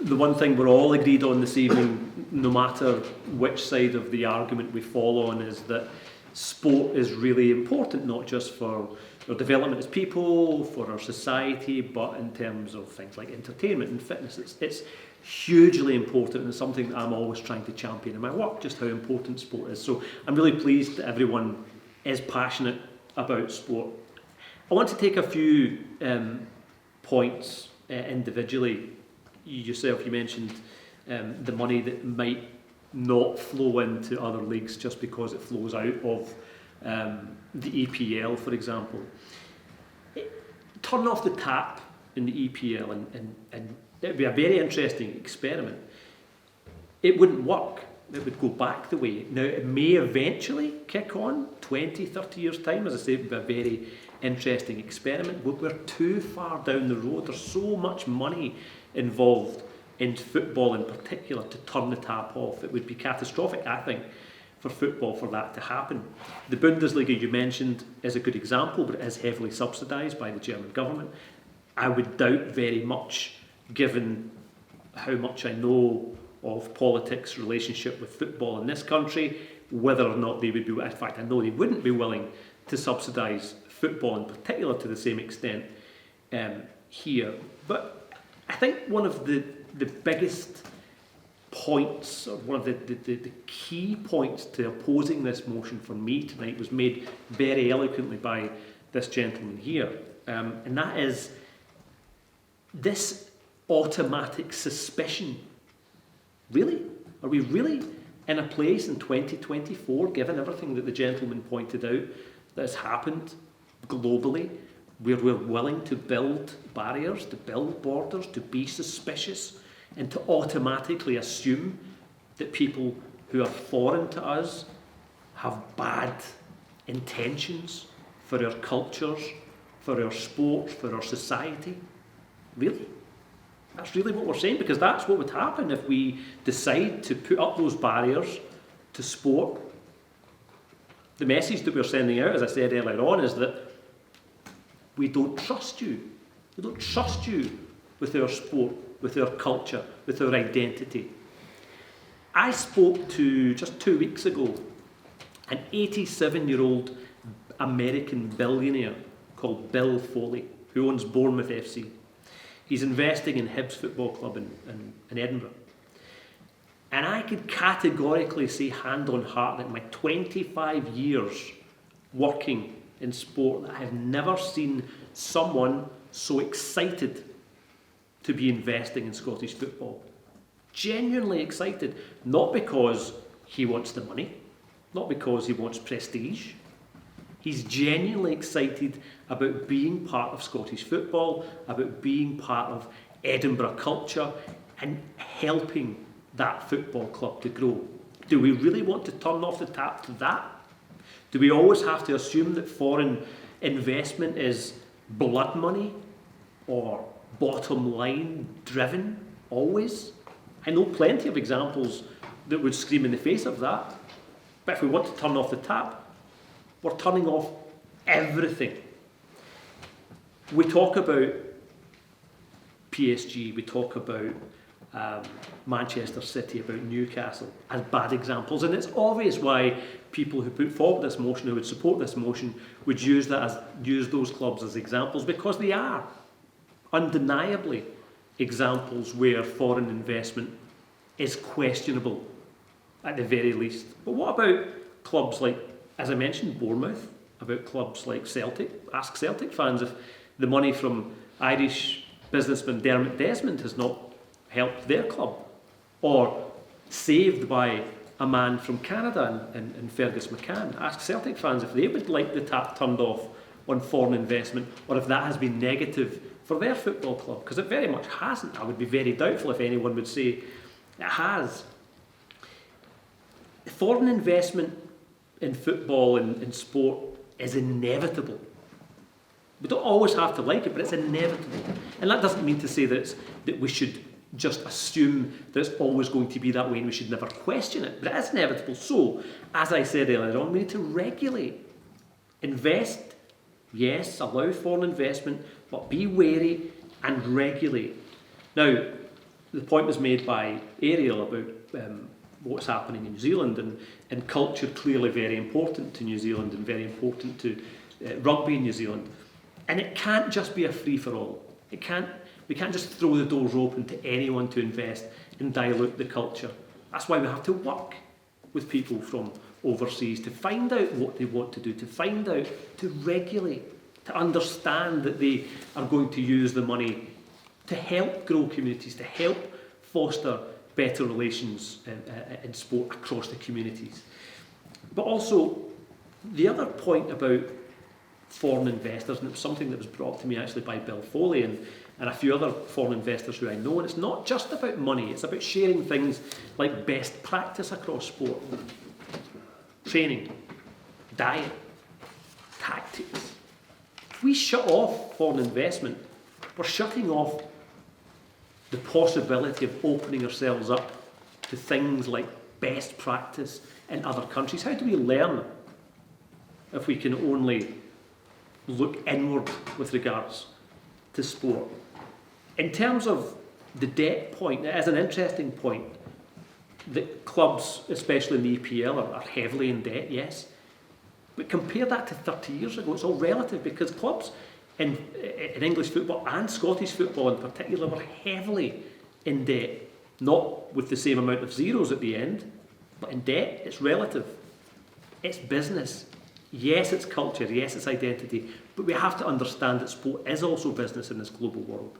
the one thing we're all agreed on this evening, no matter which side of the argument we fall on, is that sport is really important, not just for our development as people, for our society, but in terms of things like entertainment and fitness. It's hugely important, and it's something that I'm always trying to champion in my work, just how important sport is. So I'm really pleased that everyone is passionate about sport. I want to take a few points individually. You mentioned the money that might not flow into other leagues just because it flows out of the EPL, for example. Turn off the tap in the EPL and it would be a very interesting experiment. It wouldn't work. It would go back the way. Now, it may eventually kick on 20, 30 years' time. As I say, it would be a very interesting experiment. But we're too far down the road. There's so much money involved in football in particular to turn the tap off. It would be catastrophic, I think, for football for that to happen. The Bundesliga you mentioned is a good example, but it is heavily subsidised by the German government. I would doubt very much, given how much I know of politics' relationship with football in this country, whether or not they would be, in fact I know they wouldn't be willing to subsidise football in particular to the same extent here. But I think one of the biggest points, or one of the key points to opposing this motion for me tonight was made very eloquently by this gentleman here, and that is this automatic suspicion. Really? Are we really in a place in 2024, given everything that the gentleman pointed out that has happened globally, where we're willing to build barriers, to build borders, to be suspicious, and to automatically assume that people who are foreign to us have bad intentions for our cultures, for our sport, for our society? Really? That's really what we're saying, because that's what would happen if we decide to put up those barriers to sport. The message that we're sending out, as I said earlier on, is that we don't trust you. We don't trust you with our sport, with our culture, with our identity. I spoke to, just 2 weeks ago, an 87-year-old American billionaire called Bill Foley, who owns Bournemouth FC. He's investing in Hibs Football Club in Edinburgh. And I could categorically say, hand on heart, that my 25 years working in sport, that I have never seen someone so excited to be investing in Scottish football. Genuinely excited, not because he wants the money, not because he wants prestige. He's genuinely excited about being part of Scottish football, about being part of Edinburgh culture, and helping that football club to grow. Do we really want to turn off the tap to that? Do we always have to assume that foreign investment is blood money or bottom line driven always? I know plenty of examples that would scream in the face of that. But if we want to turn off the tap, we're turning off everything. We talk about PSG, we talk about Manchester City, about Newcastle as bad examples, and it's obvious why people who put forward this motion, who would support this motion, would use those clubs as examples, because they are undeniably examples where foreign investment is questionable at the very least. But what about clubs like, as I mentioned, Bournemouth, about clubs like Celtic? Ask Celtic fans if the money from Irish businessman Dermot Desmond has not helped their club, or saved by a man from Canada and Fergus McCann. Ask Celtic fans if they would like the tap turned off on foreign investment, or if that has been negative for their football club, because it very much hasn't. I would be very doubtful if anyone would say it has. Foreign investment in football and in sport is inevitable. We don't always have to like it, but it's inevitable. And that doesn't mean to say that we should just assume that it's always going to be that way and we should never question it. But it is inevitable. So, as I said earlier on, we need to regulate. Invest, yes, allow foreign investment, but be wary and regulate. Now, the point was made by Ariel about what's happening in New Zealand, and culture clearly very important to New Zealand and very important to rugby in New Zealand. And it can't just be a free-for-all. We can't just throw the doors open to anyone to invest and dilute the culture. That's why we have to work with people from overseas to find out what they want to do, to find out, to regulate, to understand that they are going to use the money to help grow communities, to help foster better relations in sport across the communities. But also, the other point about foreign investors, and it was something that was brought to me actually by Bill Foley and a few other foreign investors who I know, and it's not just about money, it's about sharing things like best practice across sport. Training, diet, tactics. If we shut off foreign investment, we're shutting off the possibility of opening ourselves up to things like best practice in other countries. How do we learn if we can only look inward with regards to sport? In terms of the debt point, it is an interesting point that clubs, especially in the EPL, are heavily in debt, yes. But compare that to 30 years ago, it's all relative, because clubs in English football and Scottish football in particular were heavily in debt. Not with the same amount of zeros at the end, but in debt. It's relative. It's business. Yes, it's culture. Yes, it's identity. But we have to understand that sport is also business in this global world.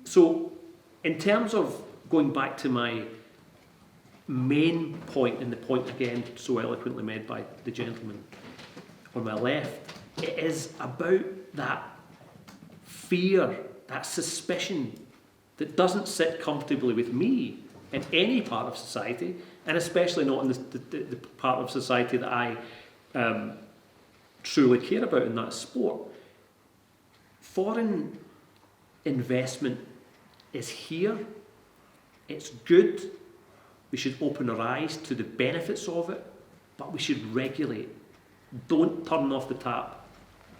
So, in terms of going back to my main point, and the point again so eloquently made by the gentleman on my left, it is about that fear, that suspicion that doesn't sit comfortably with me in any part of society, and especially not in the part of society that I truly care about, and that's sport. Foreign investment is here. It's good. We should open our eyes to the benefits of it, but we should regulate. Don't turn off the tap.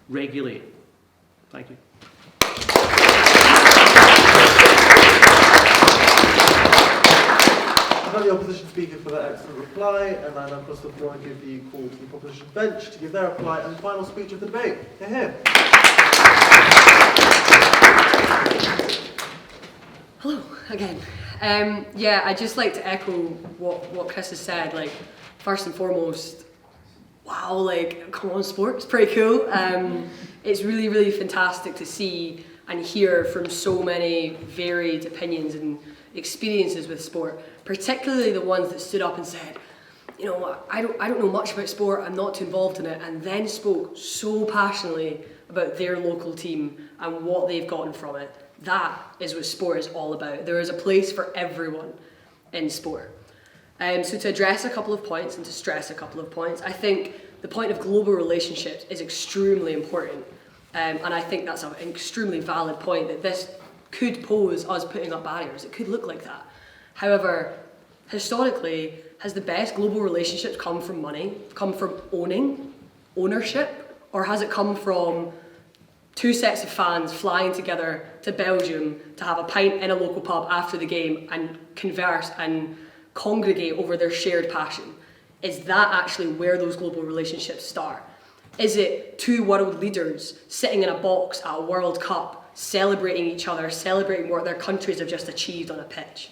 Regulate. Thank you. I thank the opposition speaker for that excellent reply, and I now across the floor and give the call to the opposition bench to give their reply and final speech of the debate. Hear, hear. Hello again. Yeah, I'd just like to echo what Chris has said. Like, first and foremost, wow, like, come on, sport, it's pretty cool. It's really, really fantastic to see and hear from so many varied opinions and experiences with sport, particularly the ones that stood up and said, you know, I don't know much about sport, I'm not too involved in it, and then spoke so passionately about their local team and what they've gotten from it. That is what sport is all about. There is a place for everyone in sport. So to address a couple of points and to stress a couple of points, I think the point of global relationships is extremely important. And I think that's an extremely valid point, that this could pose us putting up barriers. It could look like that. However, historically, has the best global relationships come from money, come from ownership, or has it come from two sets of fans flying together to Belgium to have a pint in a local pub after the game and converse and congregate over their shared passion? Is that actually where those global relationships start? Is it two world leaders sitting in a box at a World Cup, celebrating each other, celebrating what their countries have just achieved on a pitch?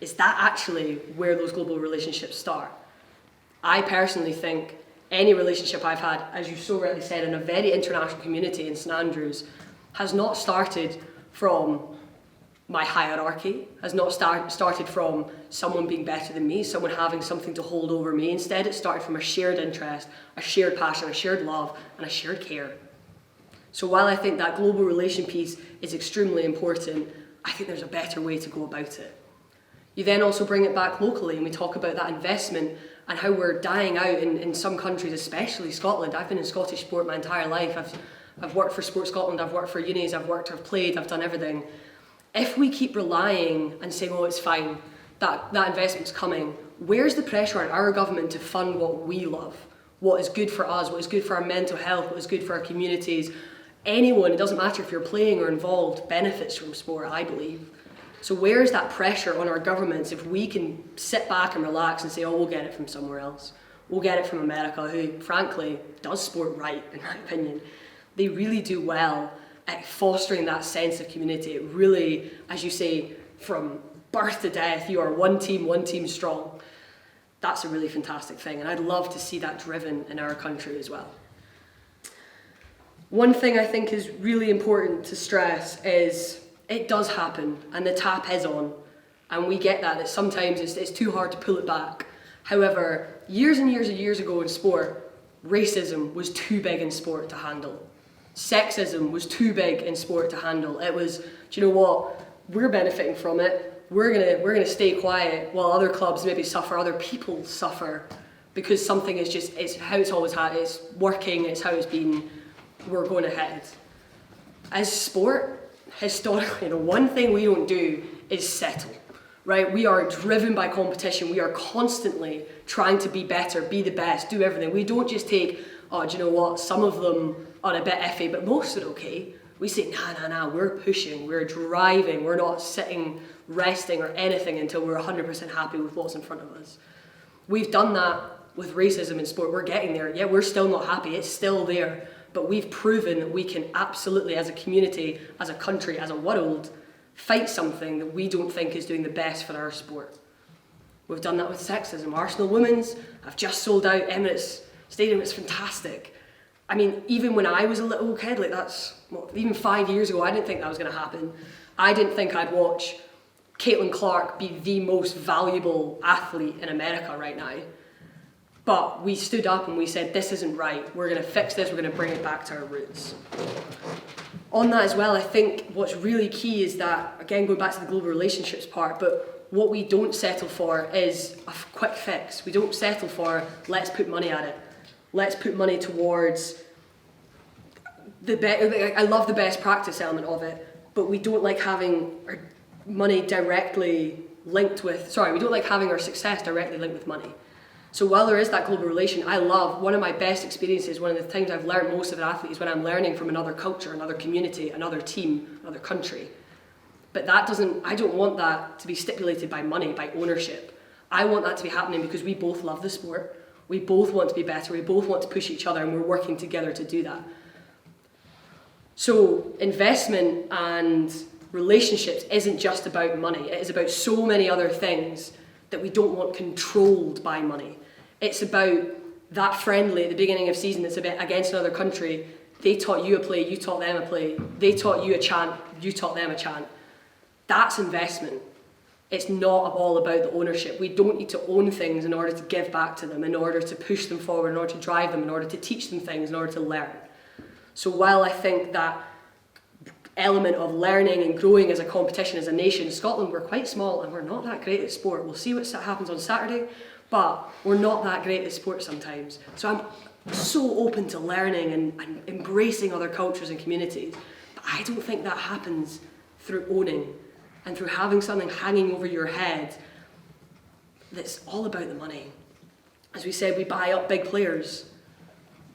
Is that actually where those global relationships start? I personally think any relationship I've had, as you so rightly said, in a very international community in St Andrews, has not started from my hierarchy, has not started from someone being better than me, someone having something to hold over me. Instead, it started from a shared interest, a shared passion, a shared love, and a shared care. So while I think that global relation piece is extremely important, I think there's a better way to go about it. You then also bring it back locally, and we talk about that investment and how we're dying out in some countries, especially Scotland. I've been in Scottish sport my entire life. I've worked for Sport Scotland, I've worked for unis, I've played, I've done everything. If we keep relying and saying, oh, it's fine, that investment's coming, where's the pressure on our government to fund what we love? What is good for us, what is good for our mental health, what is good for our communities? Anyone, it doesn't matter if you're playing or involved, benefits from sport, I believe. So where's that pressure on our governments if we can sit back and relax and say, oh, we'll get it from somewhere else. We'll get it from America, who, frankly, does sport right, in my opinion. They really do well at fostering that sense of community. It really, as you say, from birth to death, you are one team strong. That's a really fantastic thing, and I'd love to see that driven in our country as well. One thing I think is really important to stress is it does happen, and the tap is on, and we get that sometimes it's too hard to pull it back. However, years and years and years ago in sport, racism was too big in sport to handle. Sexism was too big in sport to handle. It was, do you know what, we're benefiting from it, we're gonna stay quiet while other clubs maybe suffer, other people suffer, because something is just, it's how it's always had, it's working, it's how it's been, we're going ahead. As sport, historically, the one thing we don't do is settle, right? We are driven by competition. We are constantly trying to be better, be the best, do everything. We don't just take, oh, do you know what, some of them are a bit iffy, but most are okay. We say, nah, we're pushing, we're driving, we're not sitting, resting or anything until we're 100% happy with what's in front of us. We've done that with racism in sport. We're getting there. Yeah, we're still not happy. It's still there. But we've proven that we can absolutely, as a community, as a country, as a world, fight something that we don't think is doing the best for our sport. We've done that with sexism. Arsenal Women's have just sold out Emirates Stadium. It's fantastic. I mean, even when I was a little kid, like even 5 years ago, I didn't think that was going to happen. I didn't think I'd watch Caitlin Clark be the most valuable athlete in America right now. But we stood up and we said, this isn't right. We're going to fix this. We're going to bring it back to our roots. On that as well, I think what's really key is that, again, going back to the global relationships part, but what we don't settle for is a quick fix. We don't settle for, let's put money at it. Let's put money towards I love the best practice element of it, but we don't like having our money directly linked with, we don't like having our success directly linked with money. So while there is that global relation, I love, one of my best experiences, one of the things I've learned most of an athlete is when I'm learning from another culture, another community, another team, another country. But I don't want that to be stipulated by money, by ownership. I want that to be happening because we both love the sport. We both want to be better. We both want to push each other, and we're working together to do that. So investment and relationships isn't just about money. It is about so many other things that we don't want controlled by money. It's about that friendly at the beginning of season that's against another country. They taught you a play, you taught them a play. They taught you a chant, you taught them a chant. That's investment. It's not all about the ownership. We don't need to own things in order to give back to them, in order to push them forward, in order to drive them, in order to teach them things, in order to learn. So while I think that element of learning and growing as a competition, as a nation, Scotland, we're quite small and we're not that great at sport. We'll see what happens on Saturday, but we're not that great at sport sometimes. So I'm so open to learning and embracing other cultures and communities. But I don't think that happens through owning and through having something hanging over your head that's all about the money. As we said, we buy up big players.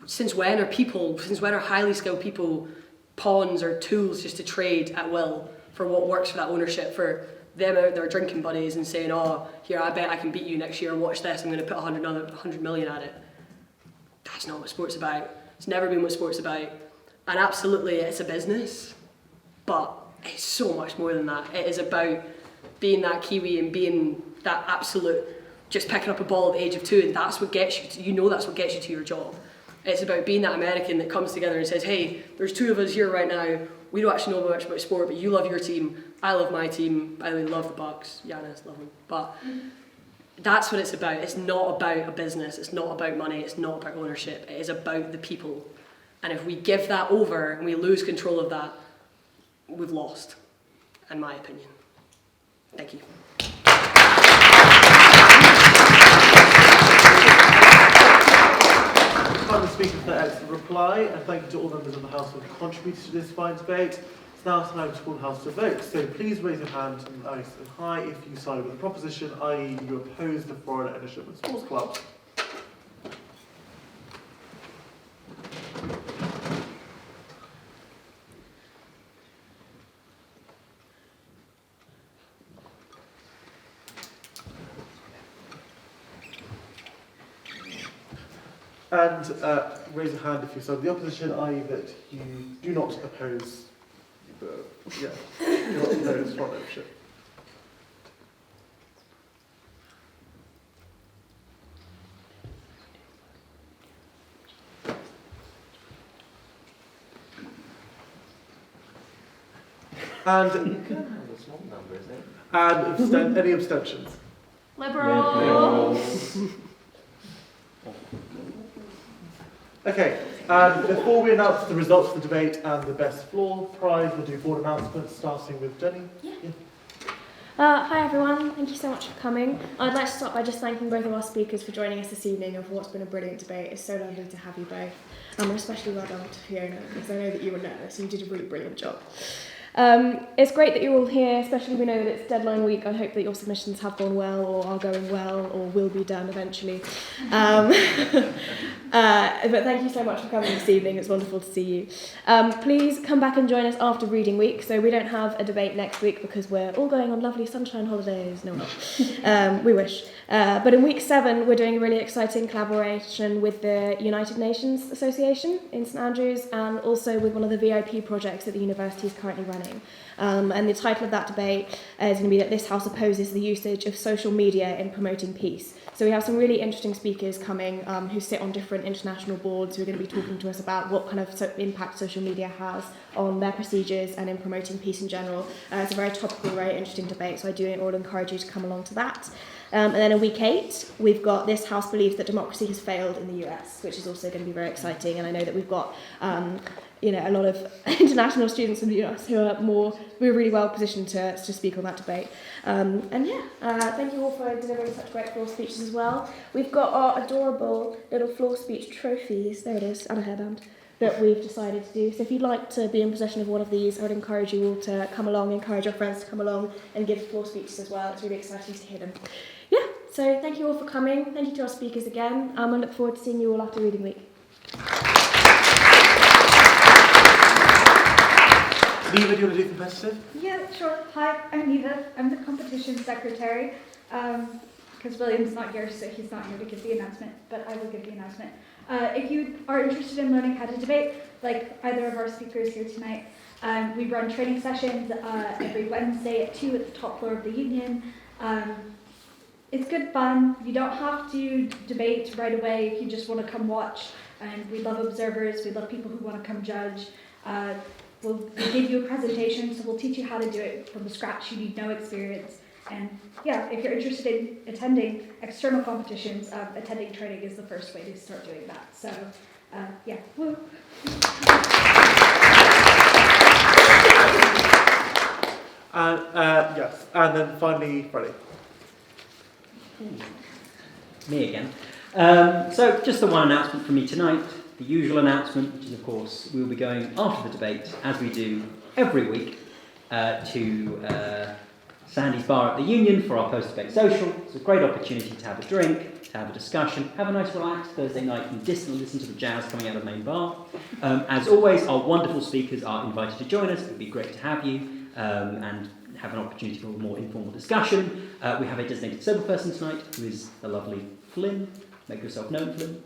Since when are highly skilled people pawns or tools just to trade at will for what works for that ownership, for them out there drinking buddies and saying, oh, here, I bet I can beat you next year, watch this, I'm going to put 100 million at it. That's not what sport's about. It's never been what sport's about. And absolutely, it's a business, but it's so much more than that. It is about being that Kiwi and being that absolute, just picking up a ball at the age of 2, and that's what gets you, that's what gets you to your job. It's about being that American that comes together and says, hey, there's 2 of us here right now, we don't actually know much about sport, but you love your team, I love my team, I really love the Bucks, Giannis, love him. But that's what it's about. It's not about a business, it's not about money, it's not about ownership, it is about the people. And if we give that over and we lose control of that, we've lost, in my opinion. Thank you. Thank the speaker for that excellent reply, and thank you to all members of the House who have contributed to this fine debate. It's now time to call the House to vote, so please raise your hand nice and high if you side with the proposition, i.e. you oppose the foreign ownership of sports clubs. And raise your hand if you side with the opposition, i.e. that you do not oppose do not oppose foreign ownership. And you can have a small number, isn't it? And any abstentions? Liberals. Okay, before we announce the results of the debate and the best floor prize, we'll do board announcements, starting with Jenny. Yeah. Hi everyone, thank you so much for coming. I'd like to start by just thanking both of our speakers for joining us this evening of what's been a brilliant debate. It's so lovely to have you both. And especially well done to Fiona, because I know that you were nervous and you did a really brilliant job. It's great that you're all here, especially we know that it's deadline week. I hope that your submissions have gone well or are going well or will be done eventually. But thank you so much for coming this evening. It's wonderful to see you. Please come back and join us after reading week. So we don't have a debate next week because we're all going on lovely sunshine holidays. No, we're not. We wish. But in week 7, we're doing a really exciting collaboration with the United Nations Association in St Andrews and also with one of the VIP projects that the university is currently running. And the title of that debate is going to be that this house opposes the usage of social media in promoting peace. So we have some really interesting speakers coming who sit on different international boards who are going to be talking to us about what kind of impact social media has on their procedures and in promoting peace in general. It's a very topical, very interesting debate, so I do all encourage you to come along to that. And then in week 8, we've got This House Believes That Democracy Has Failed in the US, which is also going to be very exciting. And I know that we've got a lot of international students from the US we're really well positioned to speak on that debate. Thank you all for delivering such great floor speeches as well. We've got our adorable little floor speech trophies, there it is, and a hairband, that we've decided to do. So if you'd like to be in possession of one of these, I would encourage you all to come along, encourage your friends to come along and give floor speeches as well. It's really exciting to hear them. Yeah, so thank you all for coming. Thank you to our speakers again. I look forward to seeing you all after reading week. Neva, do you want to do competitive? Yeah, sure. Hi, I'm Neva. I'm the competition secretary. Because William's not here, so he's not here to give the announcement, but I will give the announcement. If you are interested in learning how to debate, like either of our speakers here tonight, we run training sessions every Wednesday at 2 at the top floor of the union. It's good fun. You don't have to debate right away if you just want to come watch. And we love observers. We love people who want to come judge. We'll give you a presentation, so we'll teach you how to do it from scratch. You need no experience. And yeah, if you're interested in attending external competitions, attending training is the first way to start doing that. So, yeah, woo. Yes, and then finally, Freddie. Me again. So just the one announcement from me tonight. The usual announcement, which is, of course, we will be going after the debate, as we do every week, to Sandy's Bar at the Union for our post-debate social. It's a great opportunity to have a drink, to have a discussion, have a nice relaxed Thursday night and listen to the jazz coming out of the main bar. As always, our wonderful speakers are invited to join us. It would be great to have you and have an opportunity for a more informal discussion. We have a designated sober person tonight, who is the lovely Flynn. Make yourself known, Flynn.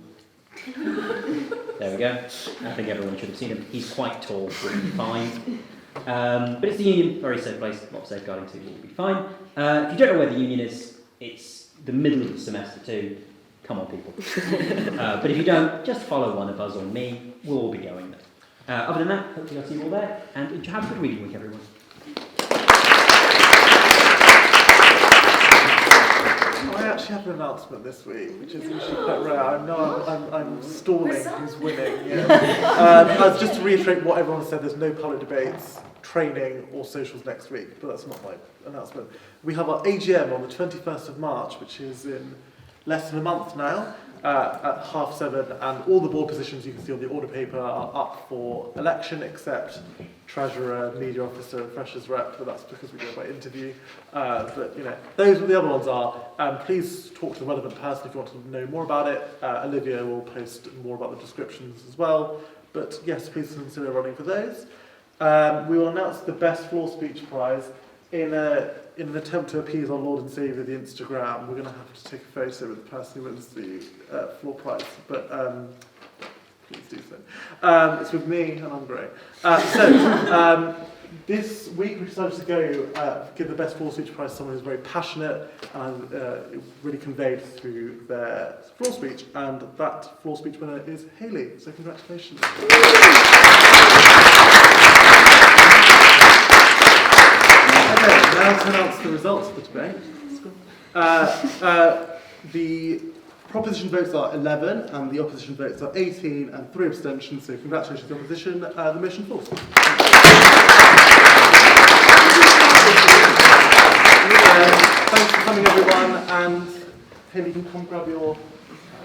There we go. I think everyone should have seen him. He's quite tall, so it'll be fine. But it's the Union, very safe place, a lot of safeguarding too, will be fine. If you don't know where the Union is, it's the middle of the semester too. Come on, people. But if you don't, just follow one of us or me. We'll all be going there. Other than that, hopefully I'll see you all there, and have a good reading week, everyone. I actually have an announcement this week, which is usually quite rare. I know I'm stalling who's winning. Yeah. Just to reiterate what everyone said, there's no public debates, training or socials next week, but that's not my announcement. We have our AGM on the 21st of March, which is in less than a month now, at 7:30, and all the board positions you can see on the order paper are up for election, except treasurer, media officer, and freshers rep, but that's because we go by interview. But those are the other ones are. Please talk to the relevant person if you want to know more about it. Olivia will post more about the descriptions as well. But yes, please consider running for those. We will announce the best floor speech prize in an attempt to appease our Lord and Saviour, the Instagram. We're going to have to take a photo with the person who wins the floor prize, but please do so. It's with me, and I'm great. This week we decided to go give the best floor speech prize to someone who's very passionate and really conveyed through their floor speech, and that floor speech winner is Hayley, so congratulations. Now to announce the results of the debate. The proposition votes are 11 and the opposition votes are 18 and 3 abstentions, so congratulations to the opposition. The motion falls. Thanks for coming, everyone, and Hayley, you can come grab your